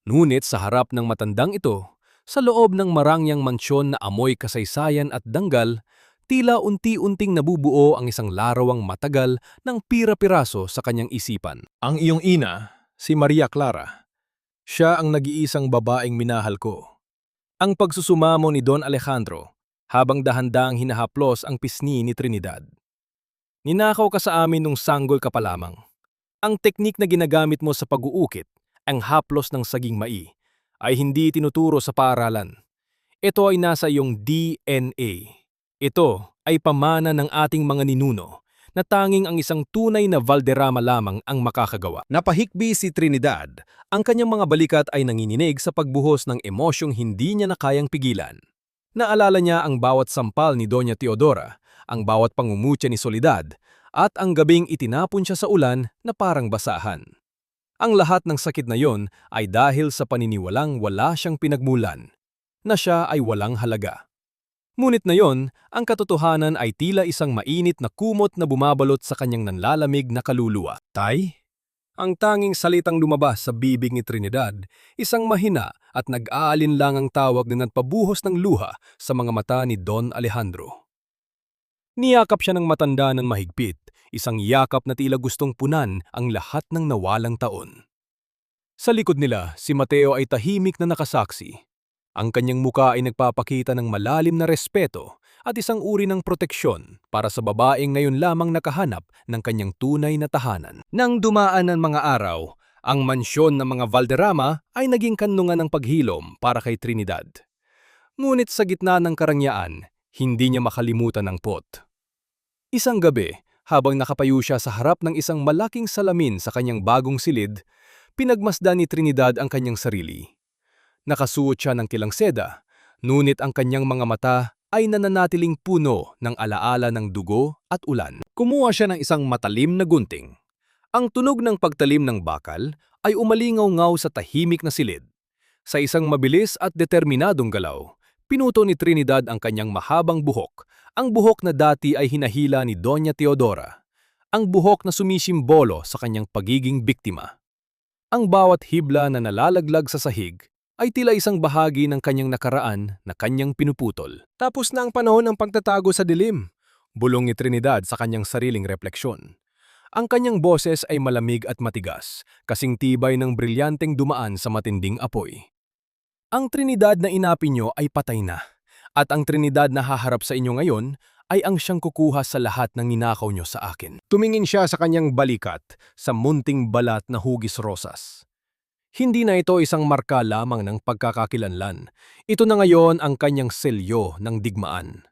Ngunit sa harap ng matandang ito, sa loob ng marangyang mansyon na amoy kasaysayan at danggal, tila unti-unting nabubuo ang isang larawang matagal ng pira-piraso sa kanyang isipan. Ang iyong ina, si Maria Clara. Siya ang nag-iisang babaeng minahal ko. Ang pagsusumamo ni Don Alejandro habang dahan-dahang hinahaplos ang pisngi ni Trinidad. Ninakaw ka sa amin nung sanggol ka pa lamang. Ang teknik na ginagamit mo sa pag-uukit, ang haplos ng saging mai, ay hindi tinuturo sa paaralan. Ito ay nasa iyong DNA. Ito ay pamana ng ating mga ninuno na tanging ang isang tunay na Valderrama lamang ang makakagawa. Napahikbi si Trinidad. Ang kanyang mga balikat ay nanginginig sa pagbuhos ng emosyong hindi niya na kayang pigilan. Naalala niya ang bawat sampal ni Doña Teodora, ang bawat pangungutya ni Soledad, at ang gabing itinapon siya sa ulan na parang basahan. Ang lahat ng sakit na yon ay dahil sa paniniwalang wala siyang pinagmulan, na siya ay walang halaga. Ngunit na yon, ang katotohanan ay tila isang mainit na kumot na bumabalot sa kanyang nanlalamig na kaluluwa. Tay? Ang tanging salitang lumabas sa bibig ni Trinidad, isang mahina at nag-aalinlangang tawag na nagpabuhos ng luha sa mga mata ni Don Alejandro. Niyakap siya ng matanda ng mahigpit, isang yakap na tila gustong punan ang lahat ng nawalang taon. Sa likod nila, si Mateo ay tahimik na nakasaksi. Ang kanyang muka ay nagpapakita ng malalim na respeto at isang uri ng proteksyon para sa babaeng ngayon lamang nakahanap ng kanyang tunay na tahanan. Nang dumaan ang mga araw, ang mansyon ng mga Valderrama ay naging kanlungan ng paghilom para kay Trinidad. Ngunit sa gitna ng karangyaan, hindi niya makalimutan ang pot. Isang gabi, habang nakapayo siya sa harap ng isang malaking salamin sa kanyang bagong silid, pinagmasdan ni Trinidad ang kanyang sarili. Nakasuot siya ng kilang seda, ngunit ang kanyang mga mata ay nananatiling puno ng alaala ng dugo at ulan. Kumuha siya ng isang matalim na gunting. Ang tunog ng pagtalim ng bakal ay umalingaw-ngaw sa tahimik na silid. Sa isang mabilis at determinadong galaw, pinuto ni Trinidad ang kanyang mahabang buhok, ang buhok na dati ay hinahila ni Doña Teodora, ang buhok na sumisimbolo sa kanyang pagiging biktima. Ang bawat hibla na nalalaglag sa sahig ay tila isang bahagi ng kanyang nakaraan na kanyang pinuputol. Tapos na ang panahon ng pagtatago sa dilim, bulong ni Trinidad sa kanyang sariling refleksyon. Ang kanyang boses ay malamig at matigas, kasing tibay ng brilyanteng dumaan sa matinding apoy. Ang Trinidad na inapi nyo ay patay na, at ang Trinidad na haharap sa inyo ngayon ay ang siyang kukuha sa lahat ng ninakaw nyo sa akin. Tumingin siya sa kanyang balikat sa munting balat na hugis rosas. Hindi na ito isang marka lamang ng pagkakakilanlan. Ito na ngayon ang kanyang selyo ng digmaan.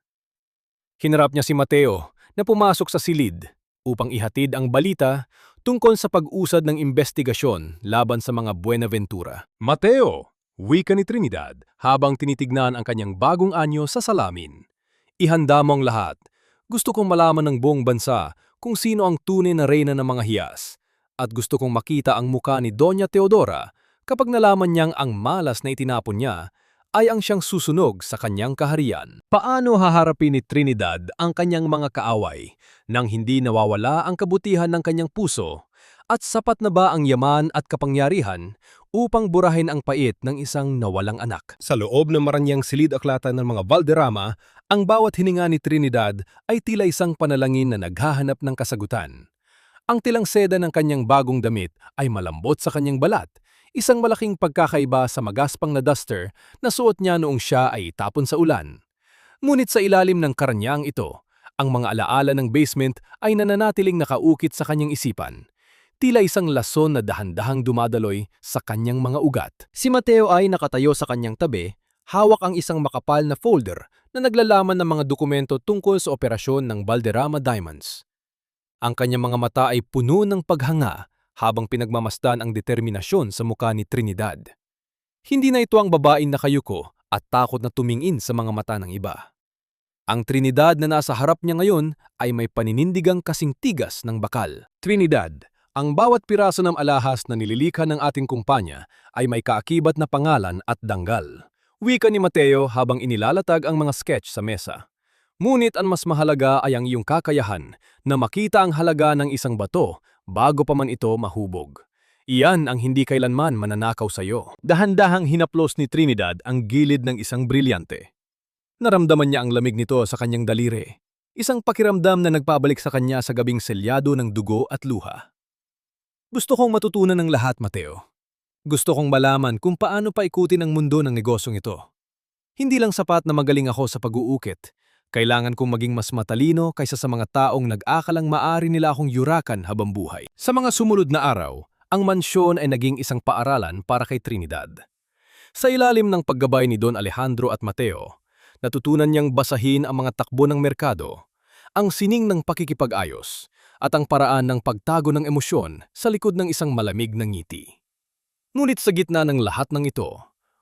Hinarap niya si Mateo na pumasok sa silid upang ihatid ang balita tungkol sa pag-usad ng investigasyon laban sa mga Buenaventura. Mateo! Wika ni Trinidad habang tinitignan ang kanyang bagong anyo sa salamin. Ihanda mo ang lahat. Gusto kong malaman ng buong bansa kung sino ang tunay na reyna ng mga hiyas. At gusto kong makita ang muka ni Doña Teodora kapag nalaman niyang ang malas na itinapon niya ay ang siyang susunog sa kanyang kaharian. Paano haharapin ni Trinidad ang kanyang mga kaaway nang hindi nawawala ang kabutihan ng kanyang puso? At sapat na ba ang yaman at kapangyarihan upang burahin ang pait ng isang nawalang anak? Sa loob ng maranyang silid-aklatan ng mga Valderrama, ang bawat hininga ni Trinidad ay tila isang panalangin na naghahanap ng kasagutan. Ang tilang seda ng kanyang bagong damit ay malambot sa kanyang balat, isang malaking pagkakaiba sa magaspang na duster na suot niya noong siya ay tapon sa ulan. Ngunit sa ilalim ng karanyang ito, ang mga alaala ng basement ay nananatiling nakaukit sa kanyang isipan. Tila isang lason na dahan-dahang dumadaloy sa kanyang mga ugat. Si Mateo ay nakatayo sa kanyang tabi, hawak ang isang makapal na folder na naglalaman ng mga dokumento tungkol sa operasyon ng Valderrama Diamonds. Ang kanyang mga mata ay puno ng paghanga habang pinagmamasdan ang determinasyon sa mukha ni Trinidad. Hindi na ito ang babaeng nakayuko at takot na tumingin sa mga mata ng iba. Ang Trinidad na nasa harap niya ngayon ay may paninindigang kasing tigas ng bakal. Trinidad, ang bawat piraso ng alahas na nililikha ng ating kumpanya ay may kaakibat na pangalan at danggal. Wika ni Mateo habang inilalatag ang mga sketch sa mesa. Ngunit ang mas mahalaga ay ang iyong kakayahan na makita ang halaga ng isang bato bago pa man ito mahubog. Iyan ang hindi kailanman mananakaw sa iyo. Dahan-dahang hinaplos ni Trinidad ang gilid ng isang brilyante. Naramdaman niya ang lamig nito sa kanyang daliri. Isang pakiramdam na nagpabalik sa kanya sa gabing selyado ng dugo at luha. Gusto kong matutunan ng lahat, Mateo. Gusto kong malaman kung paano paikutin ang mundo ng negosyong ito. Hindi lang sapat na magaling ako sa pag-uukit. Kailangan kong maging mas matalino kaysa sa mga taong nag-akalang maaari nila akong yurakan habang buhay. Sa mga sumunod na araw, ang mansyon ay naging isang paaralan para kay Trinidad. Sa ilalim ng paggabay ni Don Alejandro at Mateo, natutunan niyang basahin ang mga takbo ng merkado, ang sining ng pakikipag-ayos, at ang paraan ng pagtago ng emosyon sa likod ng isang malamig na ngiti. Ngunit sa gitna ng lahat ng ito,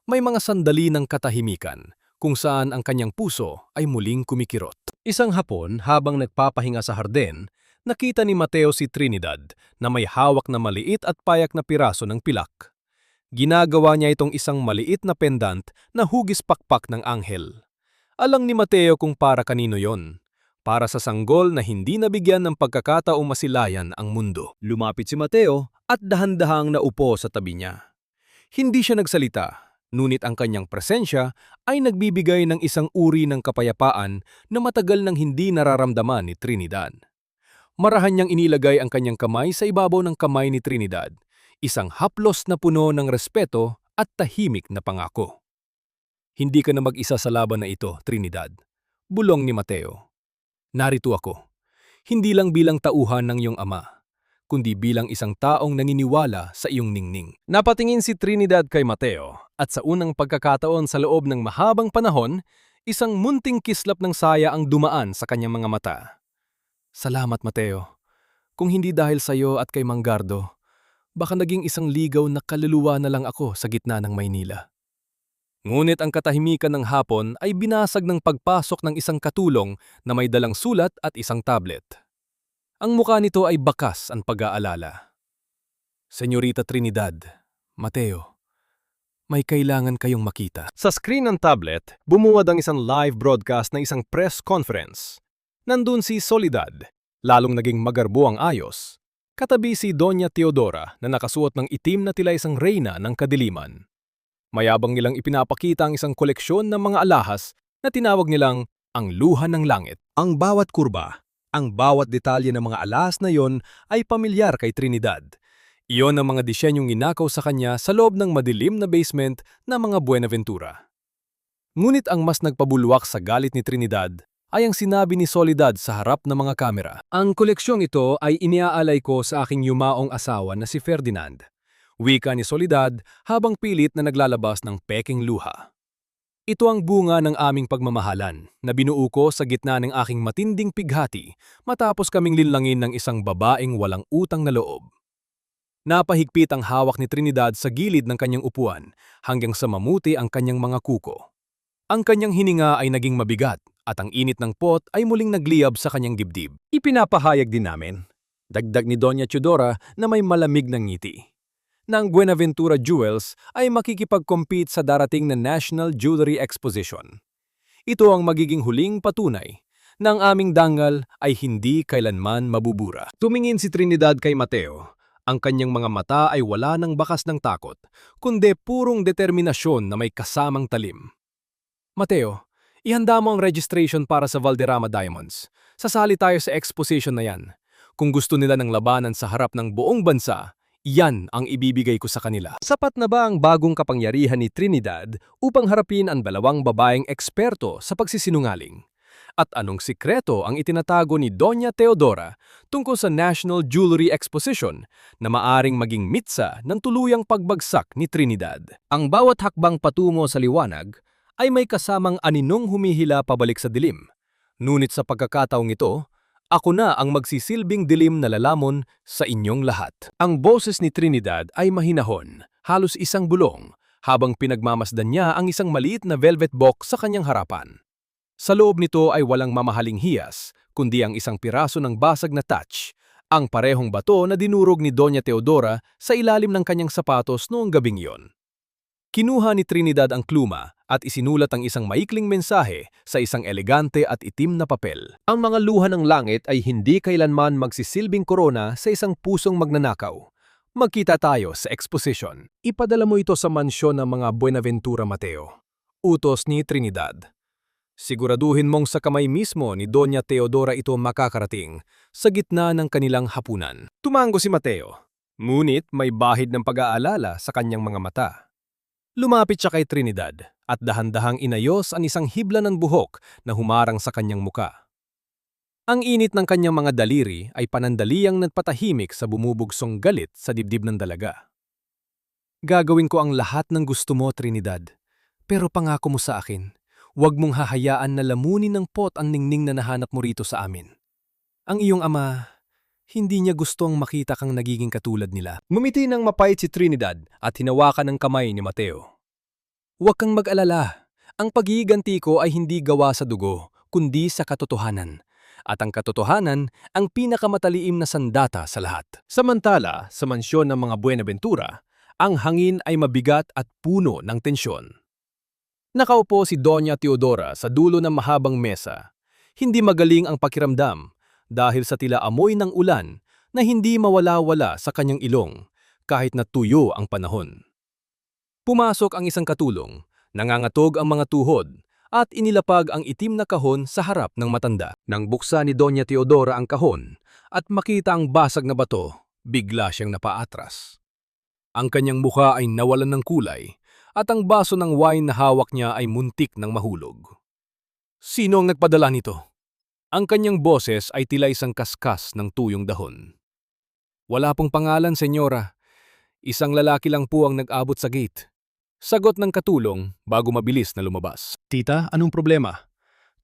may mga sandali ng katahimikan kung saan ang kanyang puso ay muling kumikirot. Isang hapon, habang nagpapahinga sa hardin, nakita ni Mateo si Trinidad na may hawak na maliit at payak na piraso ng pilak. Ginagawa niya itong isang maliit na pendant na hugis pakpak ng anghel. Alam ni Mateo kung para kanino yon. Para sa sanggol na hindi nabigyan ng pagkakataong masilayan ang mundo. Lumapit si Mateo at dahan-dahang naupo sa tabi niya. Hindi siya nagsalita. Ngunit ang kanyang presensya ay nagbibigay ng isang uri ng kapayapaan na matagal nang hindi nararamdaman ni Trinidad. Marahan niyang inilagay ang kanyang kamay sa ibabaw ng kamay ni Trinidad, isang haplos na puno ng respeto at tahimik na pangako. Hindi ka na mag-isa sa laban na ito, Trinidad. Bulong ni Mateo. Narito ako, hindi lang bilang tauhan ng iyong ama, kundi bilang isang taong naniniwala sa iyong ningning. Napatingin si Trinidad kay Mateo at sa unang pagkakataon sa loob ng mahabang panahon, isang munting kislap ng saya ang dumaan sa kanyang mga mata. Salamat, Mateo. Kung hindi dahil sa iyo at kay Manggardo, baka naging isang ligaw na kaluluwa na lang ako sa gitna ng Maynila. Ngunit ang katahimikan ng hapon ay binasag ng pagpasok ng isang katulong na may dalang sulat at isang tablet. Ang mukha nito ay bakas ang pag-aalala. Senyorita Trinidad, Mateo, may kailangan kayong makita. Sa screen ng tablet, bumuwad ang isang live broadcast na isang press conference. Nandun si Soledad, lalong naging magarbo ang ayos. Katabi si Doña Teodora na nakasuot ng itim na tila isang reyna ng kadiliman. Mayabang nilang ipinapakita ang isang koleksyon ng mga alahas na tinawag nilang ang luha ng langit. Ang bawat kurba, ang bawat detalye ng mga alahas na yon ay pamilyar kay Trinidad. Iyon ang mga disenyong inakaw sa kanya sa loob ng madilim na basement ng mga Buenaventura. Ngunit ang mas nagpabulwak sa galit ni Trinidad ay ang sinabi ni Soledad sa harap ng mga kamera. Ang koleksyong ito ay iniaalay ko sa aking yumaong asawa na si Ferdinand. Wika ni Soledad habang pilit na naglalabas ng peking luha. Ito ang bunga ng aming pagmamahalan na binuo ko sa gitna ng aking matinding pighati matapos kaming linlangin ng isang babaeng walang utang na loob. Napahigpit ang hawak ni Trinidad sa gilid ng kanyang upuan hanggang sa mamuti ang kanyang mga kuko. Ang kanyang hininga ay naging mabigat at ang init ng pot ay muling nagliyab sa kanyang dibdib. Ipinapahayag din namin, dagdag ni Doña Teodora na may malamig ng ngiti, na ang Buenaventura Jewels ay makikipag-compete sa darating na National Jewelry Exposition. Ito ang magiging huling patunay na ang aming dangal ay hindi kailanman mabubura. Tumingin si Trinidad kay Mateo. Ang kanyang mga mata ay wala ng bakas ng takot, kundi purong determinasyon na may kasamang talim. Mateo, ihanda mo ang registration para sa Valderrama Diamonds. Sasali tayo sa exposition na yan. Kung gusto nila ng labanan sa harap ng buong bansa, yan ang ibibigay ko sa kanila. Sapat na ba ang bagong kapangyarihan ni Trinidad upang harapin ang dalawang babaeng eksperto sa pagsisinungaling? At anong sikreto ang itinatago ni Doña Teodora tungkol sa National Jewelry Exposition na maaring maging mitsa ng tuluyang pagbagsak ni Trinidad? Ang bawat hakbang patungo sa liwanag ay may kasamang aninong humihila pabalik sa dilim. Ngunit sa pagkakataong ito, ako na ang magsisilbing dilim na lalamon sa inyong lahat. Ang boses ni Trinidad ay mahinahon, halos isang bulong, habang pinagmamasdan niya ang isang maliit na velvet box sa kanyang harapan. Sa loob nito ay walang mamahaling hiyas, kundi ang isang piraso ng basag na touch, ang parehong bato na dinurog ni Doña Teodora sa ilalim ng kanyang sapatos noong gabing iyon. Kinuha ni Trinidad ang kluma at isinulat ang isang maikling mensahe sa isang elegante at itim na papel. Ang mga luha ng langit ay hindi kailanman magsisilbing korona sa isang pusong magnanakaw. Magkita tayo sa exposition. Ipadala mo ito sa mansyon ng mga Buenaventura Mateo. Utos ni Trinidad. Siguraduhin mong sa kamay mismo ni Doña Teodora ito makakarating sa gitna ng kanilang hapunan. Tumango si Mateo, ngunit may bahid ng pag-aalala sa kanyang mga mata. Lumapit siya kay Trinidad at dahan-dahang inayos ang isang hibla ng buhok na humarang sa kanyang muka. Ang init ng kanyang mga daliri ay panandaliang nagpatahimik sa bumubugsong galit sa dibdib ng dalaga. Gagawin ko ang lahat ng gusto mo, Trinidad, pero pangako mo sa akin, huwag mong hahayaan na lamunin ng pot ang ningning na nahanap mo rito sa amin. Ang iyong ama, hindi niya gustong makita kang nagiging katulad nila. Ngumiti ng mapait si Trinidad at hinawakan ng kamay ni Mateo. Huwag kang mag-alala. Ang paghihiganti ko ay hindi gawa sa dugo, kundi sa katotohanan. At ang katotohanan ang pinakamataliim na sandata sa lahat. Samantala, sa mansyon ng mga Buenaventura, ang hangin ay mabigat at puno ng tensyon. Nakaupo si Doña Teodora sa dulo ng mahabang mesa. Hindi magaling ang pakiramdam dahil sa tila amoy ng ulan na hindi mawala-wala sa kanyang ilong kahit na tuyo ang panahon. Pumasok ang isang katulong, nangangatog ang mga tuhod at inilapag ang itim na kahon sa harap ng matanda. Nang buksan ni Doña Teodora ang kahon at makita ang basag na bato, bigla siyang napaatras. Ang kanyang mukha ay nawalan ng kulay at ang baso ng wine na hawak niya ay muntik ng mahulog. Sino ang nagpadala nito? Ang kanyang boses ay tila isang kaskas ng tuyong dahon. Wala pong pangalan, senyora. Isang lalaki lang po ang nag-abot sa gate. Sagot ng katulong bago mabilis na lumabas. Tita, anong problema?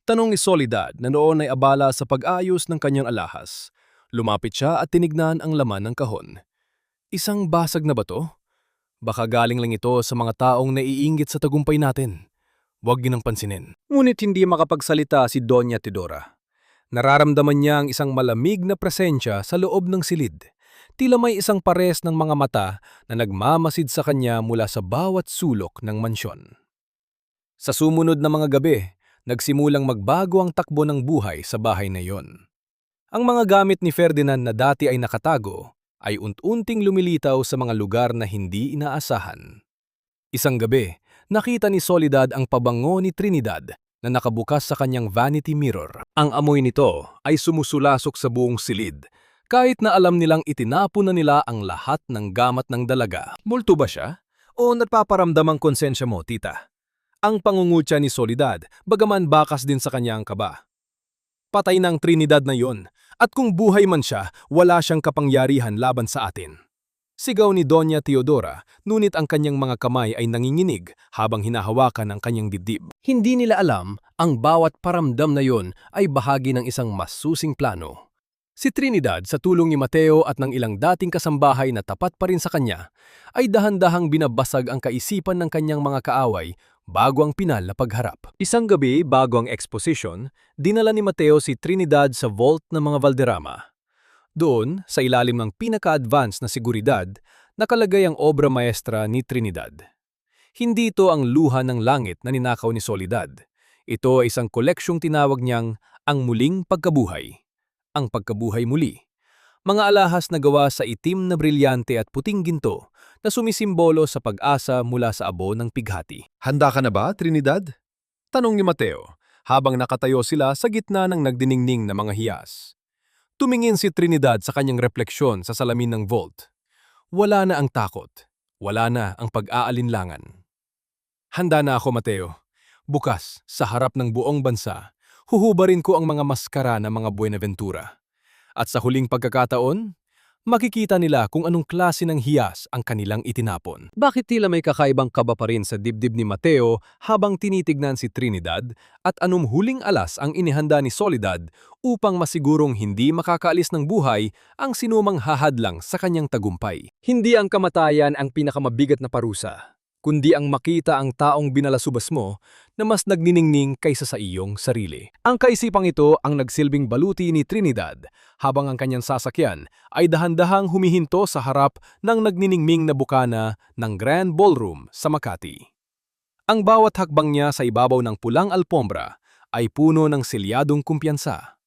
Tanong ni Soledad na noon ay abala sa pag-ayos ng kanyang alahas. Lumapit siya at tinignan ang laman ng kahon. Isang basag na bato? Baka galing lang ito sa mga taong naiinggit sa tagumpay natin. Huwag ginang pansinin. Ngunit hindi makapagsalita si Doña Teodora. Nararamdaman niya ang isang malamig na presensya sa loob ng silid. Tila may isang pares ng mga mata na nagmamasid sa kanya mula sa bawat sulok ng mansyon. Sa sumunod na mga gabi, nagsimulang magbago ang takbo ng buhay sa bahay na iyon. Ang mga gamit ni Ferdinand na dati ay nakatago ay unti-unting lumilitaw sa mga lugar na hindi inaasahan. Isang gabi, nakita ni Soledad ang pabango ni Trinidad na nakabukas sa kanyang vanity mirror. Ang amoy nito ay sumusulasok sa buong silid, kahit na alam nilang itinapon na nila ang lahat ng gamat ng dalaga. Multo ba siya? O nagpaparamdam ang konsensya mo, tita? Ang pangungutya ni Soledad, bagaman bakas din sa kanya ang kaba. Patay ng Trinidad na yon, at kung buhay man siya, wala siyang kapangyarihan laban sa atin. Sigaw ni Doña Teodora, ngunit ang kanyang mga kamay ay nanginginig habang hinahawakan ang kanyang dibdib. Hindi nila alam, ang bawat paramdam na yon ay bahagi ng isang masusing plano. Si Trinidad, sa tulong ni Mateo at ng ilang dating kasambahay na tapat pa rin sa kanya, ay dahan-dahang binabasag ang kaisipan ng kanyang mga kaaway bago ang pinal na pagharap. Isang gabi bago ang exposition, dinala ni Mateo si Trinidad sa vault ng mga Valderrama. Doon, sa ilalim ng pinaka-advance na seguridad, nakalagay ang obra maestra ni Trinidad. Hindi ito ang luha ng langit na ninakaw ni Soledad. Ito ay isang koleksyong tinawag niyang ang muling pagkabuhay. Ang pagkabuhay muli. Mga alahas na gawa sa itim na brilyante at puting ginto na sumisimbolo sa pag-asa mula sa abo ng pighati. Handa ka na ba, Trinidad? Tanong ni Mateo, habang nakatayo sila sa gitna ng nagdiningning na mga hiyas. Tumingin si Trinidad sa kanyang refleksyon sa salamin ng vault. Wala na ang takot. Wala na ang pag-aalinlangan. Handa na ako, Mateo. Bukas, sa harap ng buong bansa, huhubarin ko ang mga maskara ng mga Buenaventura. At sa huling pagkakataon, makikita nila kung anong klase ng hiyas ang kanilang itinapon. Bakit tila may kakaibang kaba pa rin sa dibdib ni Mateo habang tinitignan si Trinidad at anong huling alas ang inihanda ni Soledad upang masigurong hindi makakaalis ng buhay ang sinumang hahadlang sa kanyang tagumpay? Hindi ang kamatayan ang pinakamabigat na parusa, kundi ang makita ang taong binalasubas mo na mas nagniningning kaysa sa iyong sarili. Ang kaisipang ito ang nagsilbing baluti ni Trinidad habang ang kanyang sasakyan ay dahan-dahang humihinto sa harap ng nagniningming na bukana ng Grand Ballroom sa Makati. Ang bawat hakbang niya sa ibabaw ng pulang alpombra ay puno ng selyadong kumpiyansa.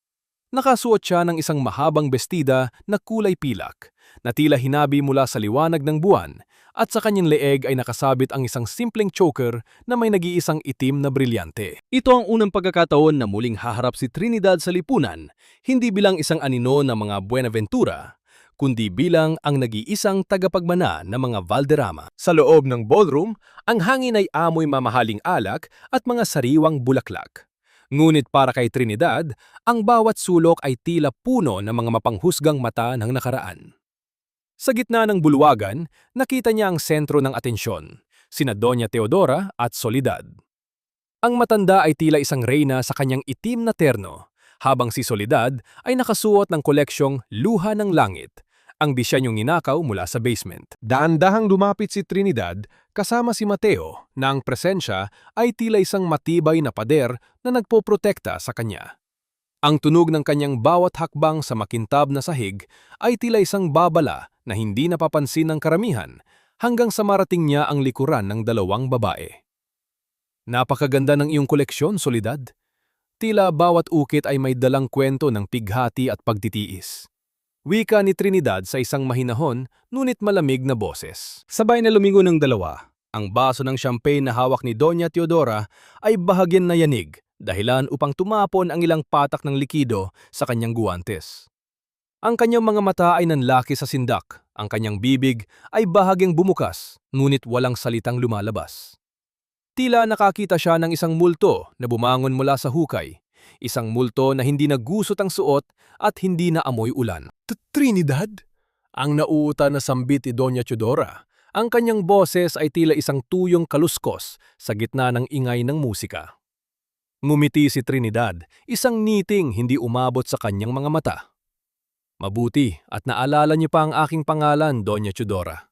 Nakasuot siya ng isang mahabang bestida na kulay pilak na tila hinabi mula sa liwanag ng buwan at sa kanyang leeg ay nakasabit ang isang simpleng choker na may nag-iisang itim na brilyante. Ito ang unang pagkakataon na muling haharap si Trinidad sa lipunan, hindi bilang isang anino ng mga Buenaventura, kundi bilang ang nag-iisang tagapagmana ng mga Valderrama. Sa loob ng ballroom, ang hangin ay amoy mamahaling alak at mga sariwang bulaklak. Ngunit para kay Trinidad, ang bawat sulok ay tila puno ng mga mapanghusgang mata ng nakaraan. Sa gitna ng bulwagan, nakita niya ang sentro ng atensyon, sina Doña Teodora at Soledad. Ang matanda ay tila isang reyna sa kanyang itim na terno, habang si Soledad ay nakasuot ng koleksyong Luha ng Langit, ang disenyong ninakaw mula sa basement. Daan-dahang lumapit si Trinidad kasama si Mateo na ang presensya ay tila isang matibay na pader na nagpoprotekta sa kanya. Ang tunog ng kanyang bawat hakbang sa makintab na sahig ay tila isang babala na hindi napapansin ng karamihan hanggang sa marating niya ang likuran ng dalawang babae. Napakaganda ng iyong koleksyon, Soledad. Tila bawat ukit ay may dalang kwento ng pighati at pagtitiis. Wika ni Trinidad sa isang mahinahon ngunit malamig na boses. Sabay na lumingo ng dalawa. Ang baso ng champagne na hawak ni Doña Teodora ay bahagyan na yanig, dahilan upang tumapon ang ilang patak ng likido sa kanyang guwantes. Ang kanyang mga mata ay nanlaki sa sindak, ang kanyang bibig ay bahagyang bumukas, ngunit walang salitang lumalabas. Tila nakakita siya ng isang multo na bumangon mula sa hukay, isang multo na hindi nagusot ang suot at hindi na amoy ulan. Trinidad? Ang nauuta na sambit ni Doña Teodora. Ang kanyang boses ay tila isang tuyong kaluskos sa gitna ng ingay ng musika. Ngumiti si Trinidad, isang ngiting hindi umabot sa kanyang mga mata. Mabuti at naalala niyo pa ang aking pangalan, Doña Teodora.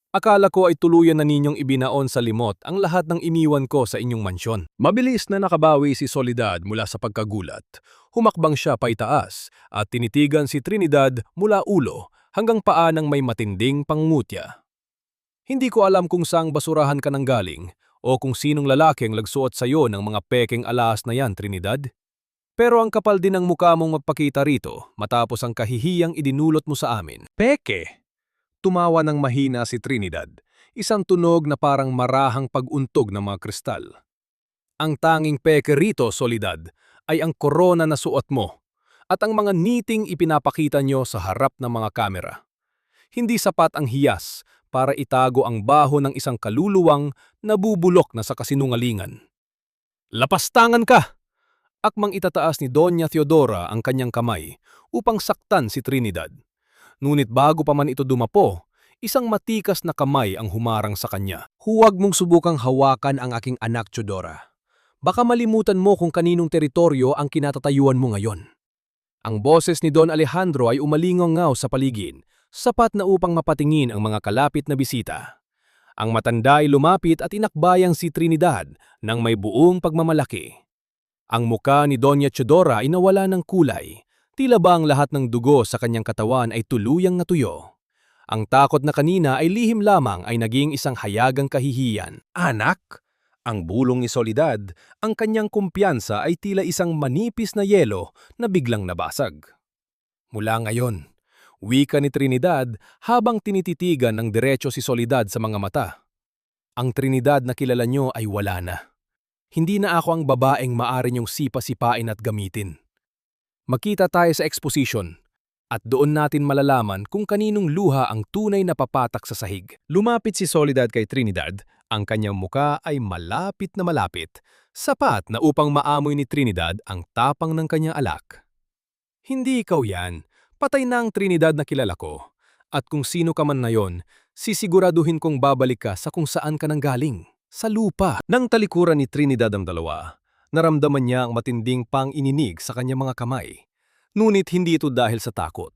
Akala ko ay tuluyan na ninyong ibinaon sa limot ang lahat ng iniwan ko sa inyong mansyon. Mabilis na nakabawi si Soledad mula sa pagkagulat. Humakbang siya paitaas at tinitigan si Trinidad mula ulo hanggang paa ng may matinding pangungutya. Hindi ko alam kung saang basurahan ka nang galing o kung sinong lalaki ang nagsuot sa iyo ng mga pekeng alahas na yan, Trinidad. Pero ang kapal din ng mukha mong magpakita rito matapos ang kahihiyang idinulot mo sa amin. Peke! Tumawa ng mahina si Trinidad, isang tunog na parang marahang pag-untog ng mga kristal. Ang tanging peke rito, Soledad, ay ang korona na suot mo at ang mga niting ipinapakita nyo sa harap ng mga kamera. Hindi sapat ang hiyas para itago ang baho ng isang kaluluwang nabubulok na sa kasinungalingan. Lapastangan ka! Akmang itataas ni Doña Teodora ang kanyang kamay upang saktan si Trinidad. Ngunit bago pa man ito dumapo, isang matikas na kamay ang humarang sa kanya. Huwag mong subukang hawakan ang aking anak, Teodora. Baka malimutan mo kung kaninong teritoryo ang kinatatayuan mo ngayon. Ang boses ni Don Alejandro ay umalingaw sa paligid, sapat na upang mapatingin ang mga kalapit na bisita. Ang matanda ay lumapit at inakbayang si Trinidad ng may buong pagmamalaki. Ang muka ni Doña Teodora ay nawala ng kulay. Tila ba ang lahat ng dugo sa kanyang katawan ay tuluyang natuyo. Ang takot na kanina ay lihim lamang ay naging isang hayagang kahihiyan. Anak! Ang bulong ni Soledad, ang kanyang kumpiyansa ay tila isang manipis na yelo na biglang nabasag. Mula ngayon, wika ni Trinidad habang tinititigan ng diretso si Soledad sa mga mata. Ang Trinidad na kilala nyo ay wala na. Hindi na ako ang babaeng maaari niyong sipa-sipain at gamitin. Makita tayo sa exposition at doon natin malalaman kung kaninong luha ang tunay na papatak sa sahig. Lumapit si Soledad kay Trinidad, ang kanyang muka ay malapit na malapit, sapat na upang maamoy ni Trinidad ang tapang ng kanyang alak. Hindi ikaw yan, patay na ang Trinidad na kilala ko. At kung sino ka man na yon, sisiguraduhin kong babalik ka sa kung saan ka nanggaling, sa lupa. Nang talikuran ni Trinidad ang dalawa, naramdaman niya ang matinding pang-ininig sa kanyang mga kamay. Ngunit hindi ito dahil sa takot.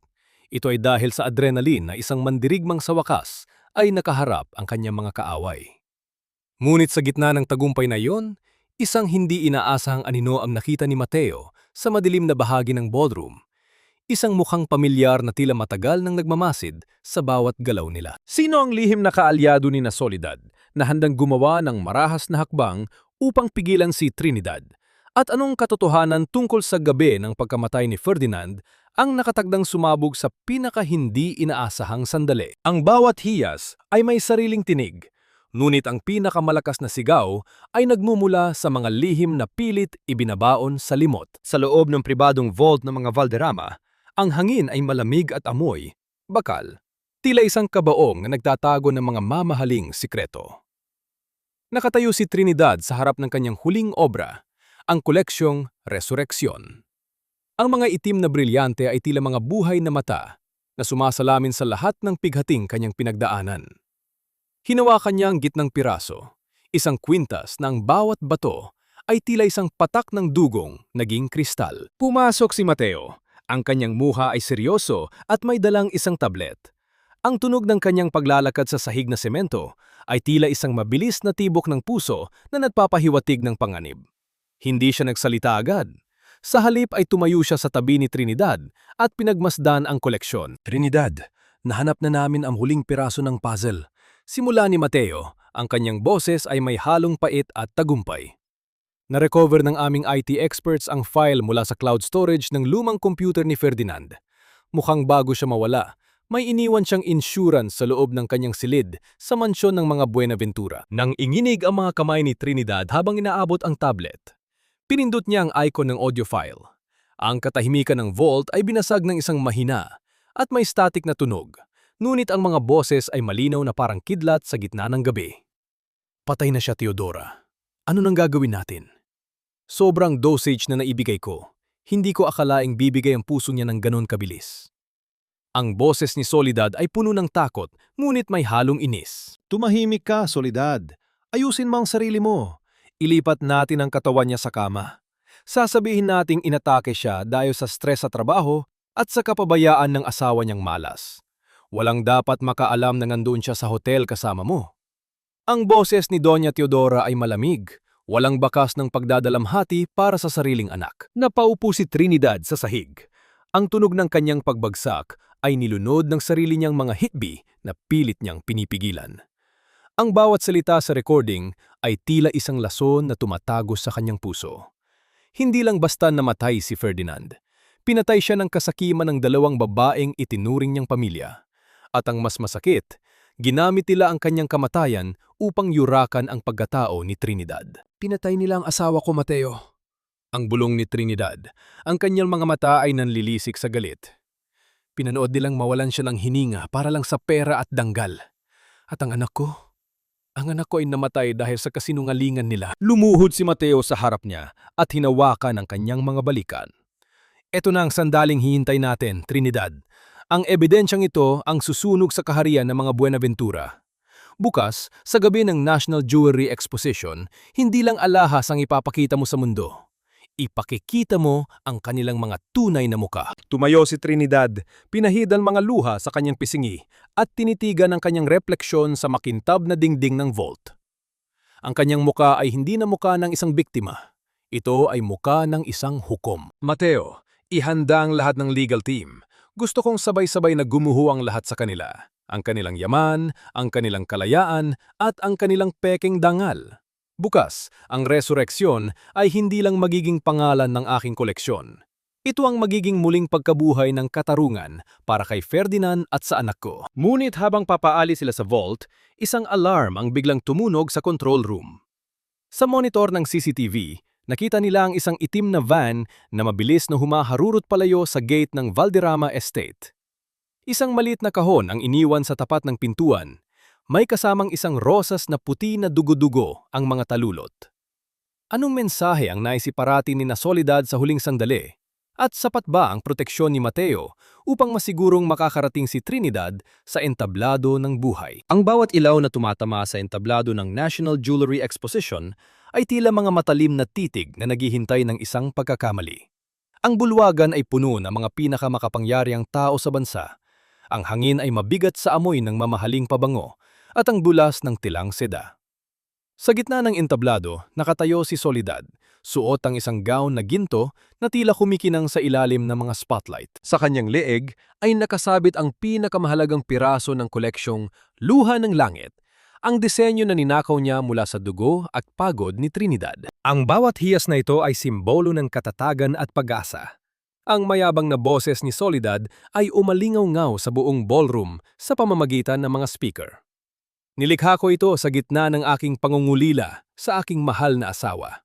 Ito ay dahil sa adrenaline na isang mandirigmang sa wakas ay nakaharap ang kanyang mga kaaway. Ngunit sa gitna ng tagumpay na iyon, isang hindi inaasahang anino ang nakita ni Mateo sa madilim na bahagi ng ballroom. Isang mukhang pamilyar na tila matagal nang nagmamasid sa bawat galaw nila. Sino ang lihim na kaalyado ni Soledad na handang gumawa ng marahas na hakbang upang pigilan si Trinidad? At anong katotohanan tungkol sa gabi ng pagkamatay ni Ferdinand ang nakatagdang sumabog sa pinaka-hindi inaasahang sandali? Ang bawat hiyas ay may sariling tinig, ngunit ang pinakamalakas na sigaw ay nagmumula sa mga lihim na pilit ibinabaon sa limot. Sa loob ng pribadong vault ng mga Valderrama, ang hangin ay malamig at amoy, bakal, tila isang kabaong na nagtatago ng mga mamahaling sikreto. Nakatayo si Trinidad sa harap ng kanyang huling obra, ang koleksyong Resurreksyon. Ang mga itim na brilyante ay tila mga buhay na mata na sumasalamin sa lahat ng pighating kanyang pinagdaanan. Hinawakan niya ang gitnang piraso, isang kwintas na ang bawat bato ay tila isang patak ng dugong naging kristal. Pumasok si Mateo. Ang kanyang muha ay seryoso at may dalang isang tablet. Ang tunog ng kanyang paglalakad sa sahig na semento ay tila isang mabilis na tibok ng puso na nagpapahiwatig ng panganib. Hindi siya nagsalita agad. Sa halip ay tumayo siya sa tabi ni Trinidad at pinagmasdan ang koleksyon. Trinidad, nahanap na namin ang huling piraso ng puzzle. Simula ni Mateo, ang kanyang boses ay may halong pait at tagumpay. Na-recover ng aming IT experts ang file mula sa cloud storage ng lumang computer ni Ferdinand. Mukhang bago siya mawala, may iniwan siyang insurance sa loob ng kanyang silid sa mansyon ng mga Buenaventura. Nang inginig ang mga kamay ni Trinidad habang inaabot ang tablet, pinindot niya ang icon ng audio file. Ang katahimikan ng vault ay binasag ng isang mahina at may static na tunog. Ngunit ang mga boses ay malinaw na parang kidlat sa gitna ng gabi. Patay na siya, Teodora. Ano nang gagawin natin? Sobrang dosage na naibigay ko. Hindi ko akalaing bibigay ang puso niya ng ganon kabilis. Ang boses ni Soledad ay puno ng takot, ngunit may halong inis. Tumahimik ka, Soledad. Ayusin mo ang sarili mo. Ilipat natin ang katawan niya sa kama. Sasabihin nating inatake siya dahil sa stress sa trabaho at sa kapabayaan ng asawa niyang malas. Walang dapat makaalam na nandun siya sa hotel kasama mo. Ang boses ni Doña Teodora ay malamig, walang bakas ng pagdadalamhati para sa sariling anak. Napaupo si Trinidad sa sahig. Ang tunog ng kanyang pagbagsak ay nilunod ng sarili niyang mga hitbi na pilit niyang pinipigilan. Ang bawat salita sa recording ay tila isang lason na tumatagos sa kanyang puso. Hindi lang basta namatay si Ferdinand. Pinatay siya ng kasakiman ng dalawang babaeng itinuring niyang pamilya. At ang mas masakit, ginamit nila ang kanyang kamatayan upang yurakan ang pagkatao ni Trinidad. Pinatay nila ang asawa ko, Mateo. Ang bulong ni Trinidad, ang kanyang mga mata ay nanlilisik sa galit. Pinanood nilang mawalan siya ng hininga para lang sa pera at danggal. At ang anak ko ay namatay dahil sa kasinungalingan nila. Lumuhod si Mateo sa harap niya at hinawakan ang kanyang mga balikan. Ito na ang sandaling hihintay natin, Trinidad. Ang ebidensyang ito ang susunog sa kaharian ng mga Buenaventura. Bukas, sa gabi ng National Jewelry Exposition, hindi lang alahas ang ipapakita mo sa mundo. ipakikita mo ang kanilang mga tunay na muka. Tumayo si Trinidad, pinahid ang mga luha sa kanyang pisingi at tinitigan ang kanyang refleksyon sa makintab na dingding ng vault. Ang kanyang muka ay hindi na muka ng isang biktima. Ito ay muka ng isang hukom. Mateo, ihanda ang lahat ng legal team. Gusto kong sabay-sabay na gumuho ang lahat sa kanila. Ang kanilang yaman, ang kanilang kalayaan, at ang kanilang peking dangal. Bukas, ang resureksyon ay hindi lang magiging pangalan ng aking koleksyon. Ito ang magiging muling pagkabuhay ng katarungan para kay Ferdinand at sa anak ko. Ngunit habang papaali sila sa vault, isang alarm ang biglang tumunog sa control room. Sa monitor ng CCTV, nakita nila ang isang itim na van na mabilis na humaharurot palayo sa gate ng Valderrama Estate. Isang maliit na kahon ang iniwan sa tapat ng pintuan. May kasamang isang rosas na puti na dugo-dugo ang mga talulot. Anong mensahe ang naisiparati ni Soledad sa huling sandali? At sapat ba ang proteksyon ni Mateo upang masigurong makakarating si Trinidad sa entablado ng buhay? Ang bawat ilaw na tumatama sa entablado ng National Jewelry Exposition ay tila mga matalim na titig na naghihintay ng isang pagkakamali. Ang bulwagan ay puno ng mga pinakamakapangyariang tao sa bansa. Ang hangin ay mabigat sa amoy ng mamahaling pabango at ang bulas ng tilang seda. Sa gitna ng entablado, nakatayo si Soledad, suot ang isang gown na ginto na tila kumikinang sa ilalim ng mga spotlight. Sa kanyang leeg ay nakasabit ang pinakamahalagang piraso ng koleksyong Luha ng Langit, ang disenyo na ninakaw niya mula sa dugo at pagod ni Trinidad. Ang bawat hiyas na ito ay simbolo ng katatagan at pag-asa. Ang mayabang na boses ni Soledad ay umalingaw-ngaw sa buong ballroom sa pamamagitan ng mga speaker. Nilikha ko ito sa gitna ng aking pangungulila sa aking mahal na asawa.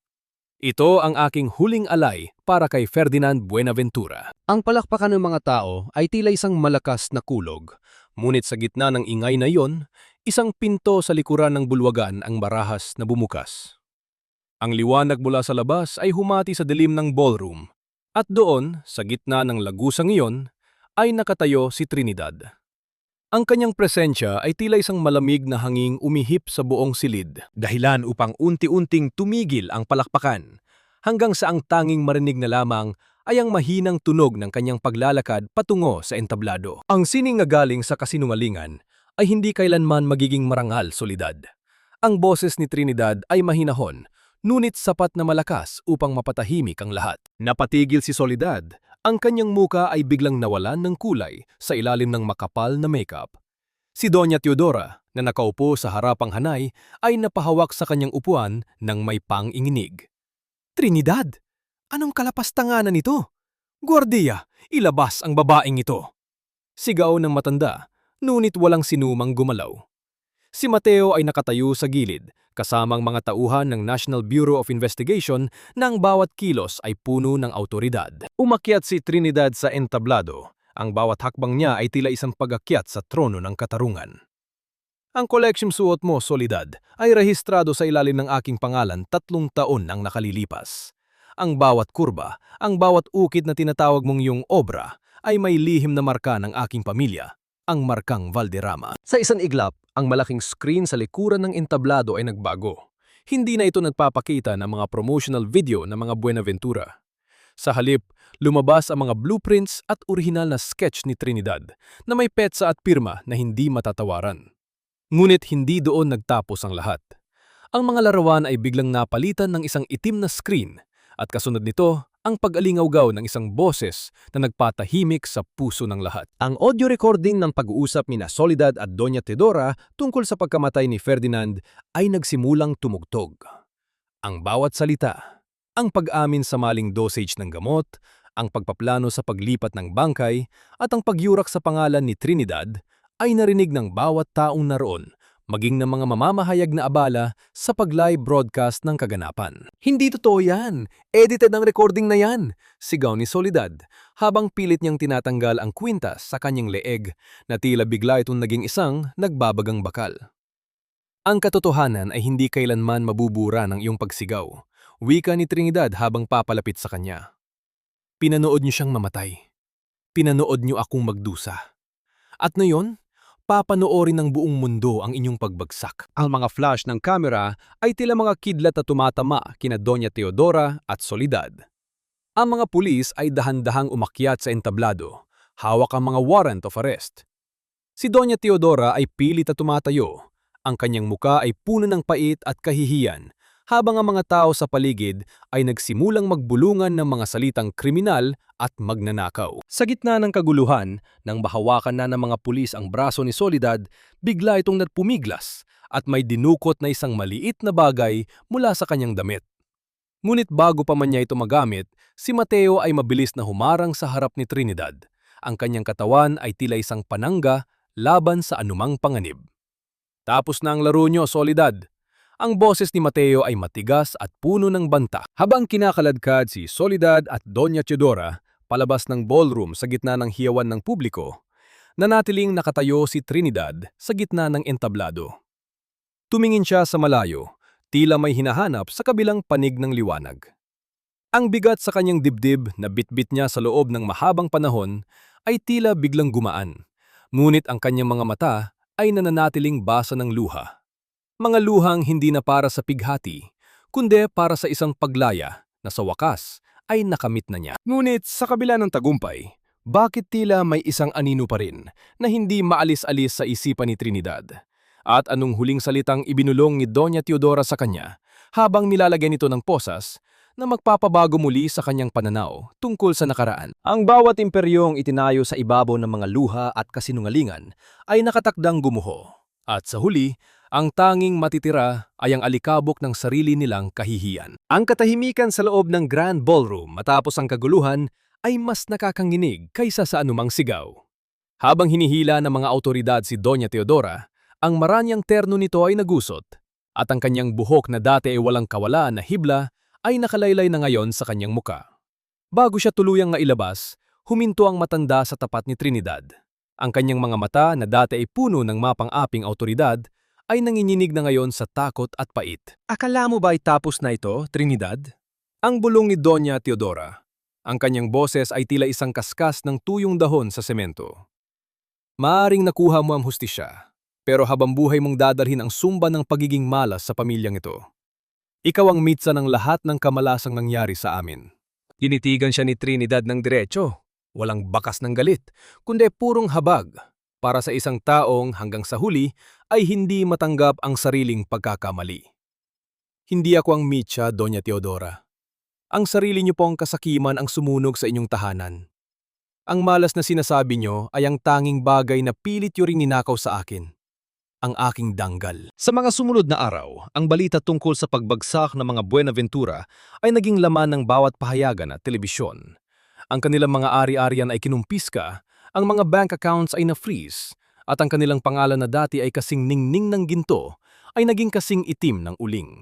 Ito ang aking huling alay para kay Ferdinand Buenaventura. Ang palakpakan ng mga tao ay tila isang malakas na kulog. Ngunit sa gitna ng ingay na iyon, isang pinto sa likuran ng bulwagan ang marahas na bumukas. Ang liwanag mula sa labas ay humati sa dilim ng ballroom. At doon, sa gitna ng lagusang iyon, ay nakatayo si Trinidad. Ang kanyang presensya ay tila isang malamig na hanging umihip sa buong silid, dahilan upang unti-unting tumigil ang palakpakan, hanggang sa ang tanging marinig na lamang ay ang mahinang tunog ng kanyang paglalakad patungo sa entablado. Ang sining na galing sa kasinungalingan ay hindi kailanman magiging marangal, Soledad. Ang boses ni Trinidad ay mahinahon, ngunit sapat na malakas upang mapatahimik ang lahat. Napatigil si Soledad. Ang kanyang muka ay biglang nawalan ng kulay sa ilalim ng makapal na makeup. Si Doña Teodora, na nakaupo sa harapang hanay, ay napahawak sa kanyang upuan ng may pang-inginig. Trinidad! Anong kalapastanganan ito? Guardia, ilabas ang babaeng ito! Sigaw ng matanda, ngunit walang sinumang gumalaw. Si Mateo ay nakatayo sa gilid, kasamang mga tauhan ng National Bureau of Investigation na ang bawat kilos ay puno ng autoridad. Umakyat si Trinidad sa entablado. Ang bawat hakbang niya ay tila isang pag-akyat sa trono ng katarungan. Ang koleksyon suot mo, Soledad, ay rehistrado sa ilalim ng aking pangalan 3 taon ang nakalilipas. Ang bawat kurba, ang bawat ukit na tinatawag mong iyong obra, ay may lihim na marka ng aking pamilya, ang markang Valderrama. Sa isang iglap, ang malaking screen sa likuran ng entablado ay nagbago. Hindi na ito nagpapakita ng mga promotional video ng mga Buenaventura. Sa halip, lumabas ang mga blueprints at orihinal na sketch ni Trinidad na may petsa at pirma na hindi matatawaran. Ngunit hindi doon nagtapos ang lahat. Ang mga larawan ay biglang napalitan ng isang itim na screen at kasunod nito ang pag-alingaw-gaw ng isang boses na nagpatahimik sa puso ng lahat. Ang audio recording ng pag-uusap ni Soledad at Doña Teodora tungkol sa pagkamatay ni Ferdinand ay nagsimulang tumugtog. Ang bawat salita, ang pag-amin sa maling dosage ng gamot, ang pagpaplano sa paglipat ng bangkay, at ang pagyurak sa pangalan ni Trinidad ay narinig ng bawat taong naroon, maging ng mga mamamahayag na abala sa pag-live broadcast ng kaganapan. Hindi totoo yan! Edited ang recording na yan! Sigaw ni Soledad, habang pilit niyang tinatanggal ang kwintas sa kanyang leeg na tila bigla itong naging isang nagbabagang bakal. Ang katotohanan ay hindi kailanman mabubura ng iyong pagsigaw, wika ni Trinidad habang papalapit sa kanya. Pinanood niyo siyang mamatay. Pinanood niyo akong magdusa. At ngayon, papanoorin ng buong mundo ang inyong pagbagsak. Ang mga flash ng kamera ay tila mga kidlat na tumatama kina Doña Teodora at Soledad. Ang mga pulis ay dahan-dahang umakyat sa entablado, hawak ang mga warrant of arrest. Si Doña Teodora ay pilit na tumatayo. Ang kanyang muka ay puno ng pait at kahihiyan, habang ang mga tao sa paligid ay nagsimulang magbulungan ng mga salitang kriminal at magnanakaw. Sa gitna ng kaguluhan, nang mahawakan na ng mga pulis ang braso ni Soledad, bigla itong nagpumiglas at may dinukot na isang maliit na bagay mula sa kanyang damit. Ngunit bago pa man niya ito magamit, si Mateo ay mabilis na humarang sa harap ni Trinidad. Ang kanyang katawan ay tila isang panangga laban sa anumang panganib. Tapos na ang laro nyo, Soledad. Ang boses ni Mateo ay matigas at puno ng banta. Habang kinakaladkad si Soledad at Doña Teodora palabas ng ballroom sa gitna ng hiyawan ng publiko, nanatiling nakatayo si Trinidad sa gitna ng entablado. Tumingin siya sa malayo, tila may hinahanap sa kabilang panig ng liwanag. Ang bigat sa kanyang dibdib na bitbit niya sa loob ng mahabang panahon ay tila biglang gumaan. Ngunit ang kanyang mga mata ay nananatiling basa ng luha. Mga luhang hindi na para sa pighati, kundi para sa isang paglaya na sa wakas ay nakamit na niya. Ngunit sa kabila ng tagumpay, bakit tila may isang anino pa rin na hindi maalis-alis sa isipan ni Trinidad? At anong huling salitang ibinulong ni Doña Teodora sa kanya habang nilalagyan ito ng posas na magpapabago muli sa kanyang pananaw tungkol sa nakaraan? Ang bawat imperyong itinayo sa ibabaw ng mga luha at kasinungalingan ay nakatakdang gumuho. At sa huli, ang tanging matitira ay ang alikabok ng sarili nilang kahihiyan. Ang katahimikan sa loob ng Grand Ballroom matapos ang kaguluhan ay mas nakakanginig kaysa sa anumang sigaw. Habang hinihila ng mga awtoridad si Doña Teodora, ang maranyang terno nito ay nagusot at ang kanyang buhok na dati ay walang kawalaan na hibla ay nakalaylay na ngayon sa kanyang muka. Bago siya tuluyang mailabas, huminto ang matanda sa tapat ni Trinidad. Ang kanyang mga mata na dati ay puno ng mapang-aping awtoridad ay nanginginig na ngayon sa takot at pait. Akala mo ba ay tapos na ito, Trinidad? Ang bulong ni Doña Teodora. Ang kanyang boses ay tila isang kaskas ng tuyong dahon sa semento. Maaring nakuha mo ang hustisya, pero habang buhay mong dadalhin ang sumba ng pagiging malas sa pamilyang ito. Ikaw ang mitsa ng lahat ng kamalasang nangyari sa amin. Tinitigan siya ni Trinidad ng diretso. Walang bakas ng galit, kundi purong habag. Para sa isang taong hanggang sa huli ay hindi matanggap ang sariling pagkakamali. Hindi ako ang mitsa, Doña Teodora. Ang sarili niyo pong kasakiman ang sumunog sa inyong tahanan. Ang malas na sinasabi niyo ay ang tanging bagay na pilit niyo ring ninakaw sa akin. Ang aking danggal. Sa mga sumunod na araw, ang balita tungkol sa pagbagsak ng mga Buenaventura ay naging laman ng bawat pahayagan at telebisyon. Ang kanilang mga ari-arian ay kinumpiska, ang mga bank accounts ay na-freeze, at ang kanilang pangalan na dati ay kasing ningning ng ginto ay naging kasing itim ng uling.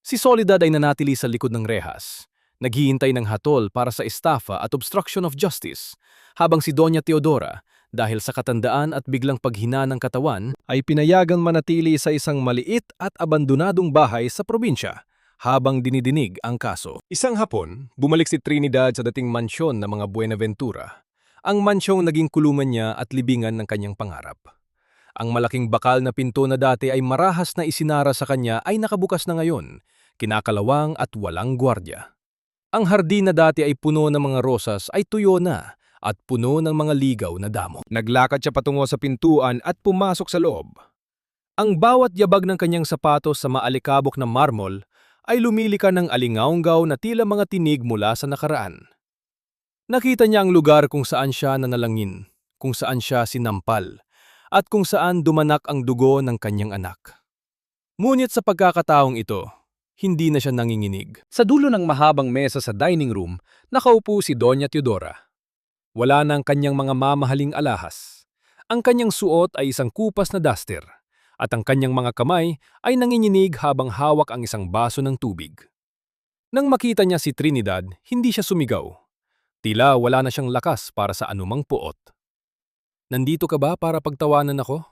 Si Soledad ay nanatili sa likod ng rehas, naghihintay ng hatol para sa estafa at obstruction of justice, habang si Doña Teodora, dahil sa katandaan at biglang paghina ng katawan, ay pinayagang manatili sa isang maliit at abandonadong bahay sa probinsya habang dinidinig ang kaso. Isang hapon, bumalik si Trinidad sa dating mansyon ng mga Buenaventura. Ang mansyong naging kulungan niya at libingan ng kanyang pangarap. Ang malaking bakal na pinto na dati ay marahas na isinara sa kanya ay nakabukas na ngayon, kinakalawang at walang gwardya. Ang hardin na dati ay puno ng mga rosas ay tuyo na at puno ng mga ligaw na damo. Naglakad siya patungo sa pintuan at pumasok sa loob. Ang bawat yabag ng kanyang sapatos sa maalikabok na marmol ay lumilika ng alingaunggaw na tila mga tinig mula sa nakaraan. Nakita niya ang lugar kung saan siya nanalangin, kung saan siya sinampal, at kung saan dumanak ang dugo ng kanyang anak. Ngunit sa pagkakataong ito, hindi na siya nanginginig. Sa dulo ng mahabang mesa sa dining room, nakaupo si Doña Teodora. Wala na ang kanyang mga mamahaling alahas. Ang kanyang suot ay isang kupas na duster, at ang kanyang mga kamay ay nanginginig habang hawak ang isang baso ng tubig. Nang makita niya si Trinidad, hindi siya sumigaw. Tila wala na siyang lakas para sa anumang puot. Nandito ka ba para pagtawanan ako?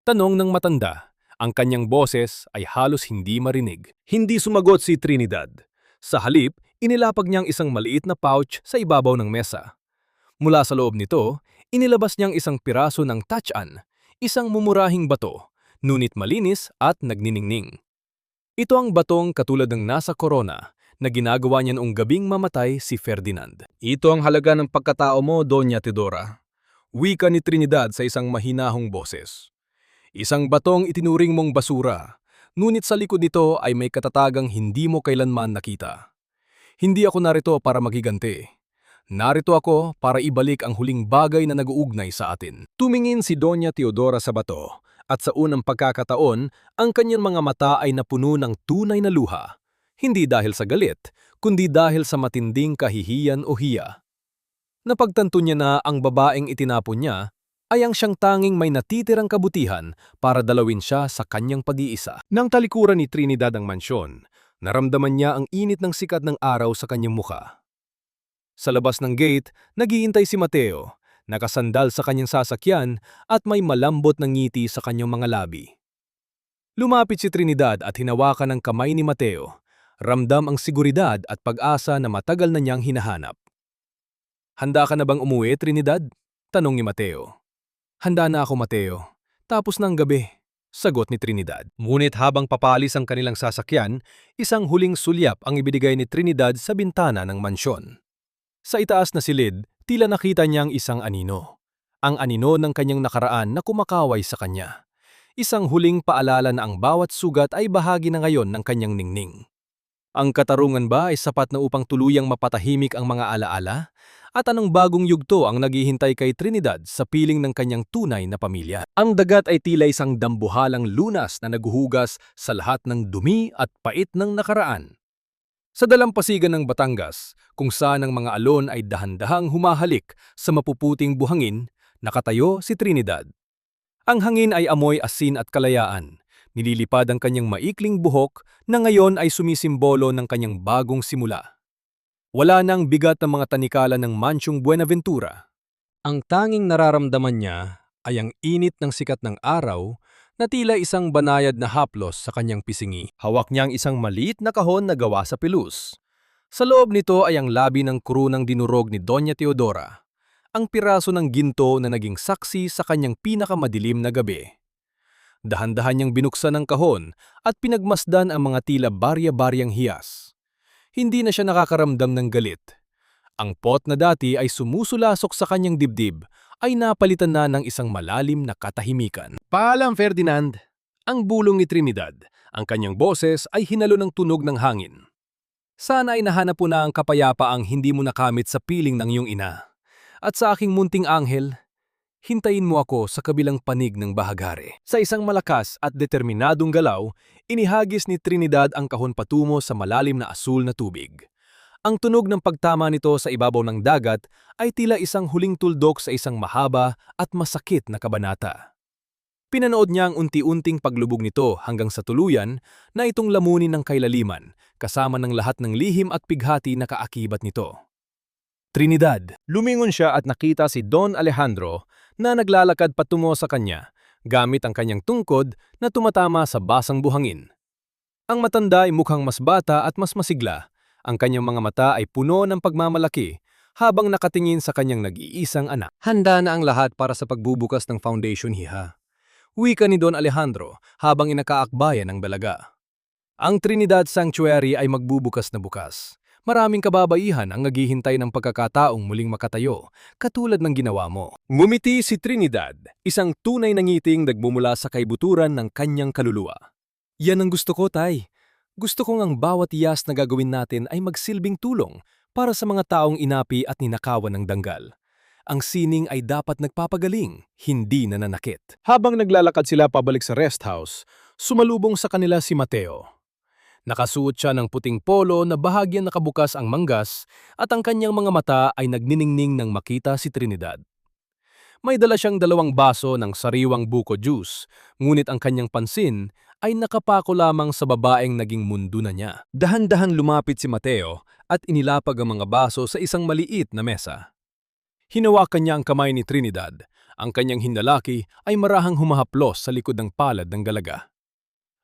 Tanong ng matanda. Ang kanyang boses ay halos hindi marinig. Hindi sumagot si Trinidad. Sa halip, inilapag niyang isang maliit na pouch sa ibabaw ng mesa. Mula sa loob nito, inilabas niyang isang piraso ng tachan, isang mumurahing bato, ngunit malinis at nagniningning. Ito ang batong katulad ng nasa korona na ginagawa niya noong gabing mamatay si Ferdinand. Ito ang halaga ng pagkatao mo, Doña Teodora. Wika ni Trinidad sa isang mahinahong boses. Isang batong itinuring mong basura, ngunit sa likod nito ay may katatagang hindi mo kailanman nakita. Hindi ako narito para magiganti. Narito ako para ibalik ang huling bagay na nag-uugnay sa atin. Tumingin si Doña Teodora sa bato, at sa unang pagkakataon, ang kanyang mga mata ay napuno ng tunay na luha. Hindi dahil sa galit, kundi dahil sa matinding kahihiyan o hiya. Napagtanto niya na ang babaeng itinapon niya ay ang siyang tanging may natitirang kabutihan para dalawin siya sa kanyang pag-iisa. Nang talikuran ni Trinidad ang mansyon, naramdaman niya ang init ng sikat ng araw sa kanyang muka. Sa labas ng gate, naghihintay si Mateo, nakasandal sa kanyang sasakyan at may malambot na ngiti sa kanyang mga labi. Lumapit si Trinidad at hinawakan ang kamay ni Mateo. Ramdam ang seguridad at pag-asa na matagal na niyang hinahanap. "Handa ka na bang umuwi, Trinidad?" tanong ni Mateo. "Handa na ako, Mateo. Tapos ng gabi," sagot ni Trinidad. Ngunit habang papalis ang kanilang sasakyan, isang huling sulyap ang ibinigay ni Trinidad sa bintana ng mansyon. Sa itaas na silid, tila nakita niya ang isang anino. Ang anino ng kanyang nakaraan na kumakaway sa kanya. Isang huling paalala na ang bawat sugat ay bahagi na ngayon ng kanyang ningning. Ang katarungan ba ay sapat na upang tuluyang mapatahimik ang mga alaala? At anong bagong yugto ang naghihintay kay Trinidad sa piling ng kanyang tunay na pamilya? Ang dagat ay tila isang dambuhalang lunas na naguhugas sa lahat ng dumi at pait ng nakaraan. Sa dalampasigan ng Batangas, kung saan ang mga alon ay dahan-dahang humahalik sa mapuputing buhangin, nakatayo si Trinidad. Ang hangin ay amoy asin at kalayaan. Nililipad ang kanyang maikling buhok na ngayon ay sumisimbolo ng kanyang bagong simula. Wala nang bigat ng mga tanikala ng Mansyong Buenaventura. Ang tanging nararamdaman niya ay ang init ng sikat ng araw na tila isang banayad na haplos sa kanyang pisingi. Hawak niya ang isang maliit na kahon na gawa sa pilus. Sa loob nito ay ang labi ng kurunang dinurog ni Doña Teodora, ang piraso ng ginto na naging saksi sa kanyang pinakamadilim na gabi. Dahan-dahan niyang binuksan ang kahon at pinagmasdan ang mga tila barya-baryang hiyas. Hindi na siya nakakaramdam ng galit. Ang pot na dati ay sumusulasok sa kanyang dibdib ay napalitan na ng isang malalim na katahimikan. "Paalam, Ferdinand!" Ang bulong ni Trinidad. Ang kanyang boses ay hinalo ng tunog ng hangin. "Sana ay nahanap mo na ang kapayapaang hindi mo nakamit sa piling ng iyong ina. At sa aking munting anghel, hintayin mo ako sa kabilang panig ng bahagare." Sa isang malakas at determinadong galaw, inihagis ni Trinidad ang kahon patungo sa malalim na asul na tubig. Ang tunog ng pagtama nito sa ibabaw ng dagat ay tila isang huling tuldok sa isang mahaba at masakit na kabanata. Pinanood niya ang unti-unting paglubog nito hanggang sa tuluyan na itong lamunin ng kailaliman kasama ng lahat ng lihim at pighati na kaakibat nito. Trinidad. Lumingon siya at nakita si Don Alejandro na naglalakad patungo sa kanya gamit ang kanyang tungkod na tumatama sa basang buhangin. Ang matanda ay mukhang mas bata at mas masigla. Ang kanyang mga mata ay puno ng pagmamalaki habang nakatingin sa kanyang nag-iisang anak. "Handa na ang lahat para sa pagbubukas ng foundation, hiha," wika ni Don Alejandro habang inakaakbayan ng dalaga. Ang Trinidad Sanctuary ay magbubukas na bukas. Maraming kababaihan ang naghihintay ng pagkakataong muling makatayo, katulad ng ginawa mo. Ngumiti si Trinidad, isang tunay na ngiting nagmumula sa kaibuturan ng kanyang kaluluwa. "Yan ang gusto ko, Tay. Gusto kong ang bawat iyas na gagawin natin ay magsilbing tulong para sa mga taong inapi at ninakawan ng danggal. Ang sining ay dapat nagpapagaling, hindi nananakit." Habang naglalakad sila pabalik sa rest house, sumalubong sa kanila si Mateo. Nakasuot siya ng puting polo na bahagyang nakabukas ang manggas at ang kanyang mga mata ay nagniningning nang makita si Trinidad. May dala siyang 2 baso ng sariwang buko juice, ngunit ang kanyang pansin ay nakapako lamang sa babaeng naging mundo na niya. Dahan-dahang lumapit si Mateo at inilapag ang mga baso sa isang maliit na mesa. Hinawakan niya ang kamay ni Trinidad. Ang kanyang hinlalaki ay marahang humahaplos sa likod ng palad ng dalaga.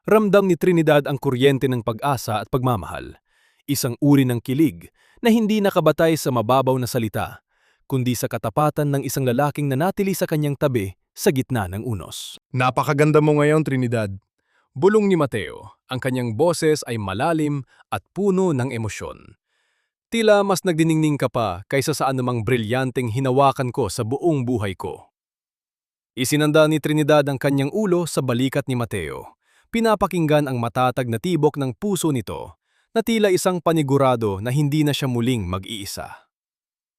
Ramdam ni Trinidad ang kuryente ng pag-asa at pagmamahal. Isang uri ng kilig na hindi nakabatay sa mababaw na salita, kundi sa katapatan ng isang lalaking nanatili sa kanyang tabi sa gitna ng unos. "Napakaganda mo ngayon, Trinidad. Bulong ni Mateo, ang kanyang boses ay malalim at puno ng emosyon. Tila mas nagdiningning ka pa kaysa sa anumang brilyanteng hinawakan ko sa buong buhay ko. Isinanda ni Trinidad ang kanyang ulo sa balikat ni Mateo. Pinapakinggan ang matatag na tibok ng puso nito, na tila isang panigurado na hindi na siya muling mag-iisa.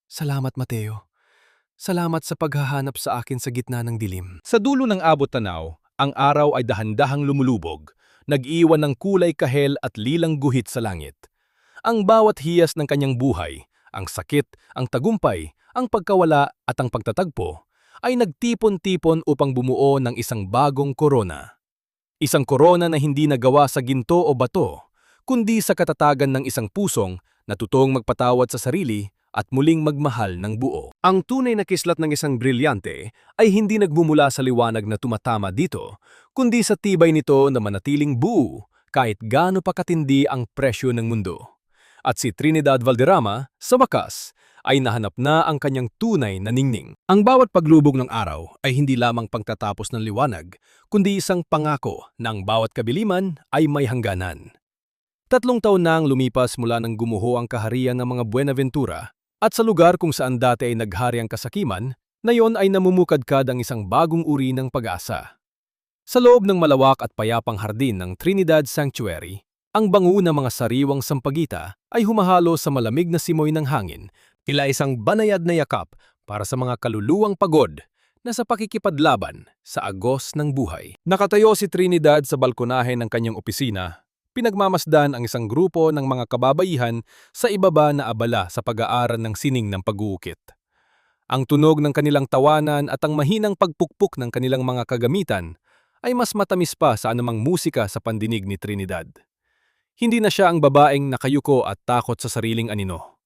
Salamat, Mateo. Salamat sa paghahanap sa akin sa gitna ng dilim. Sa dulo ng abot tanaw, ang araw ay dahan-dahang lumulubog, nag-iwan ng kulay kahel at lilang guhit sa langit. Ang bawat hiyas ng kanyang buhay, ang sakit, ang tagumpay, ang pagkawala at ang pagtatagpo, ay nagtipon-tipon upang bumuo ng isang bagong korona. Isang korona na hindi nagawa sa ginto o bato, kundi sa katatagan ng isang pusong na totoong magpatawad sa sarili at muling magmahal ng buo. Ang tunay na kislat ng isang brilyante ay hindi nagmumula sa liwanag na tumatama dito, kundi sa tibay nito na manatiling buo kahit gaano pa katindi ang presyo ng mundo. At si Trinidad Valderrama, sa wakas, ay nahanap na ang kanyang tunay na ningning. Ang bawat paglubog ng araw ay hindi lamang pagtatapos ng liwanag, kundi isang pangako na ang bawat kabiliman ay may hangganan. 3 taon na ang lumipas mula nang gumuho ang kaharian ng mga Buenaventura, at sa lugar kung saan dati ay naghari ang kasakiman, ngayon ay namumukadkad ang isang bagong uri ng pag-asa. Sa loob ng malawak at payapang hardin ng Trinidad Sanctuary, ang bango ng mga sariwang sampagita ay humahalo sa malamig na simoy ng hangin, tila isang banayad na yakap para sa mga kaluluwang pagod na sa pakikipaglaban sa agos ng buhay. Nakatayo si Trinidad sa balkonahe ng kanyang opisina, pinagmamasdan ang isang grupo ng mga kababaihan sa ibaba na abala sa pag-aaral ng sining ng pag-uukit. Ang tunog ng kanilang tawanan at ang mahinang pagpukpok ng kanilang mga kagamitan ay mas matamis pa sa anumang musika sa pandinig ni Trinidad. Hindi na siya ang babaeng nakayuko at takot sa sariling anino.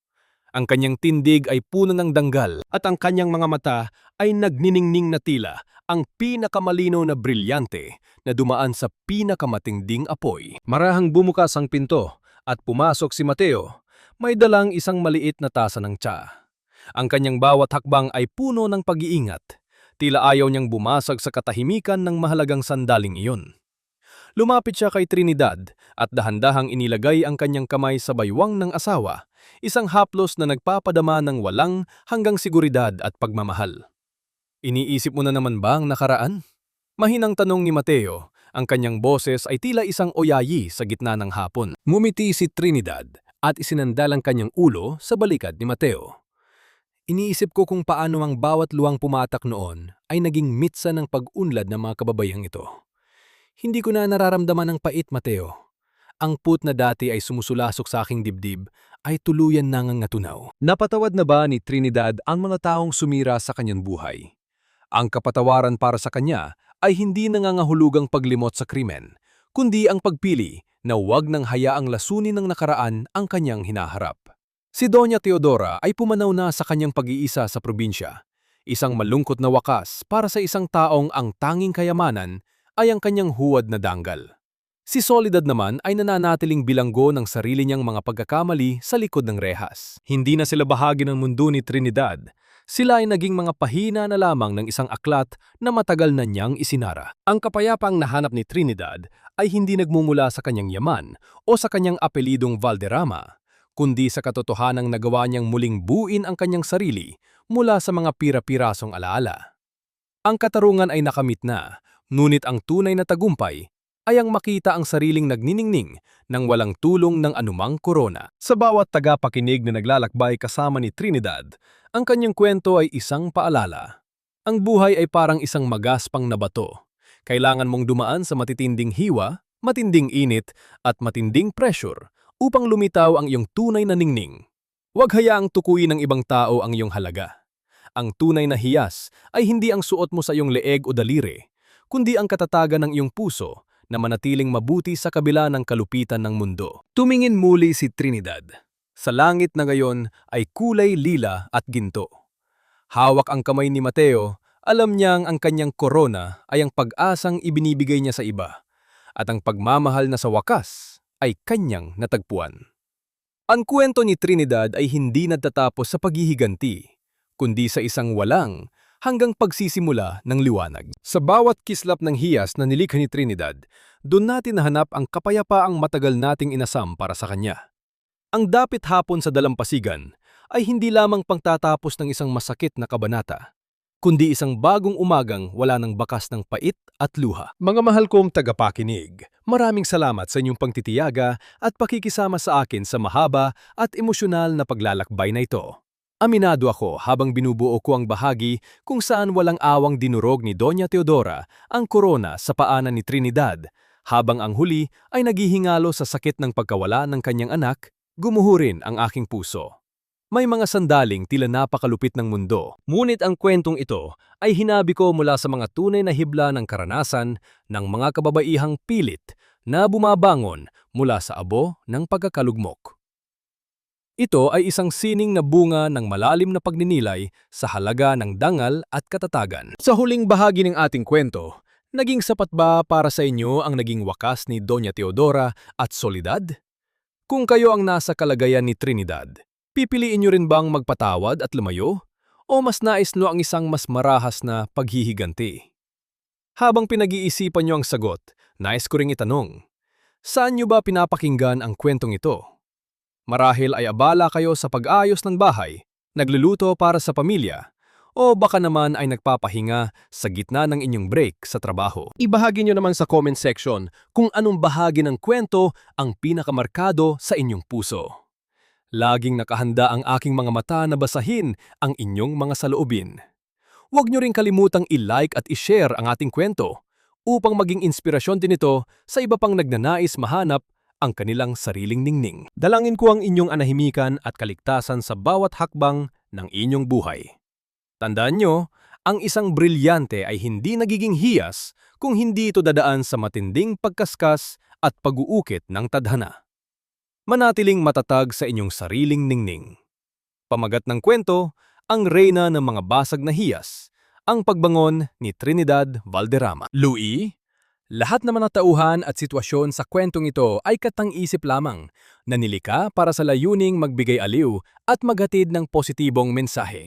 Ang kanyang tindig ay puno ng danggal at ang kanyang mga mata ay nagniningning na tila ang pinakamalinaw na brilyante na dumaan sa pinakamatinding apoy. Marahang bumukas ang pinto at pumasok si Mateo, may dalang isang maliit na tasa ng tsa. Ang kanyang bawat hakbang ay puno ng pag-iingat, tila ayaw niyang bumasag sa katahimikan ng mahalagang sandaling iyon. Lumapit siya kay Trinidad at dahan-dahang inilagay ang kanyang kamay sa baywang ng asawa, isang haplos na nagpapadama ng walang hanggang seguridad at pagmamahal. Iniisip mo na naman ba ang nakaraan? Mahinang tanong ni Mateo, ang kanyang boses ay tila isang oyayi sa gitna ng hapon. Ngumiti si Trinidad at isinandal ang kanyang ulo sa balikat ni Mateo. Iniisip ko kung paano ang bawat luwang pumatak noon ay naging mitsa ng pag-unlad ng mga kababayang ito. Hindi ko na nararamdaman ang pait, Mateo. Ang put na dati ay sumusulasok sa aking dibdib ay tuluyan nang natunaw. Napatawad na ba ni Trinidad ang mga taong sumira sa kanyang buhay? Ang kapatawaran para sa kanya ay hindi nangangahulugang paglimot sa krimen, kundi ang pagpili na huwag nang hayaang lasunin ng nakaraan ang kanyang hinaharap. Si Doña Teodora ay pumanaw na sa kanyang pag-iisa sa probinsya, isang malungkot na wakas para sa isang taong ang tanging kayamanan ay ang kanyang huwad na danggal. Si Soledad naman ay nananatiling bilanggo ng sarili niyang mga pagkakamali sa likod ng rehas. Hindi na sila bahagi ng mundo ni Trinidad. Sila ay naging mga pahina na lamang ng isang aklat na matagal na niyang isinara. Ang kapayapang nahanap ni Trinidad ay hindi nagmumula sa kanyang yaman o sa kanyang apelidong Valderrama, kundi sa katotohanang nagawa niyang muling buuin ang kanyang sarili mula sa mga pira-pirasong alaala. Ang katarungan ay nakamit na, ngunit ang tunay na tagumpay ay ang makita ang sariling nagniningning nang walang tulong ng anumang korona. Sa bawat tagapakinig na naglalakbay kasama ni Trinidad, ang kanyang kwento ay isang paalala. Ang buhay ay parang isang magaspang na bato. Kailangan mong dumaan sa matitinding hiwa, matinding init at matinding pressure upang lumitaw ang iyong tunay na ningning. Huwag hayaang tukuyin ng ibang tao ang iyong halaga. Ang tunay na hiyas ay hindi ang suot mo sa iyong leeg o daliri, kundi ang katatagan ng iyong puso na manatiling mabuti sa kabila ng kalupitan ng mundo. Tumingin muli si Trinidad. Sa langit na ngayon ay kulay lila at ginto. Hawak ang kamay ni Mateo, alam niyang ang kanyang korona ay ang pag-asang ibinibigay niya sa iba, at ang pagmamahal na sa wakas ay kanyang natagpuan. Ang kwento ni Trinidad ay hindi natatapos sa paghihiganti, kundi sa isang walang hanggang pagsisimula ng liwanag. Sa bawat kislap ng hiyas na nilikha ni Trinidad, doon natin nahanap ang kapayapaang matagal nating inasam para sa kanya. Ang dapit hapon sa dalampasigan ay hindi lamang pangtatapos ng isang masakit na kabanata, kundi isang bagong umagang wala ng bakas ng pait at luha. Mga mahal kong tagapakinig, maraming salamat sa inyong pagtitiyaga at pakikisama sa akin sa mahaba at emosyonal na paglalakbay na ito. Aminado ako habang binubuo ko ang bahagi kung saan walang awang dinurog ni Doña Teodora ang korona sa paanan ni Trinidad, habang ang huli ay naghihingalo sa sakit ng pagkawala ng kanyang anak, gumuhurin ang aking puso. May mga sandaling tila napakalupit ng mundo, ngunit ang kwentong ito ay hinabi ko mula sa mga tunay na hibla ng karanasan ng mga kababaihang pilit na bumabangon mula sa abo ng pagkakalugmok. Ito ay isang sining na bunga ng malalim na pagninilay sa halaga ng dangal at katatagan. Sa huling bahagi ng ating kwento, naging sapat ba para sa inyo ang naging wakas ni Doña Teodora at Soledad? Kung kayo ang nasa kalagayan ni Trinidad, pipiliin nyo rin bang magpatawad at lumayo? O mas nais nyo ang isang mas marahas na paghihiganti? Habang pinag-iisipan nyo ang sagot, nais ko ring itanong, saan nyo ba pinapakinggan ang kwentong ito? Marahil ay abala kayo sa pag-ayos ng bahay, nagluluto para sa pamilya, o baka naman ay nagpapahinga sa gitna ng inyong break sa trabaho. Ibahagi nyo naman sa comment section kung anong bahagi ng kwento ang pinakamarkado sa inyong puso. Laging nakahanda ang aking mga mata na basahin ang inyong mga saloobin. Huwag nyo rin kalimutang i-like at i-share ang ating kwento upang maging inspirasyon din ito sa iba pang nagnanais mahanap ang kanilang sariling ningning. Dalangin ko ang inyong anahimikan at kaligtasan sa bawat hakbang ng inyong buhay. Tandaan nyo, ang isang brilyante ay hindi nagiging hiyas kung hindi ito dadaan sa matinding pagkaskas at pag-uukit ng tadhana. Manatiling matatag sa inyong sariling ningning. Pamagat ng kwento, ang reyna ng mga basag na hiyas, ang pagbangon ni Trinidad Valderrama. Louis, lahat ng mga tauhan at sitwasyon sa kwentong ito ay katang-isip lamang na nilikha para sa layuning magbigay aliw at maghatid ng positibong mensahe.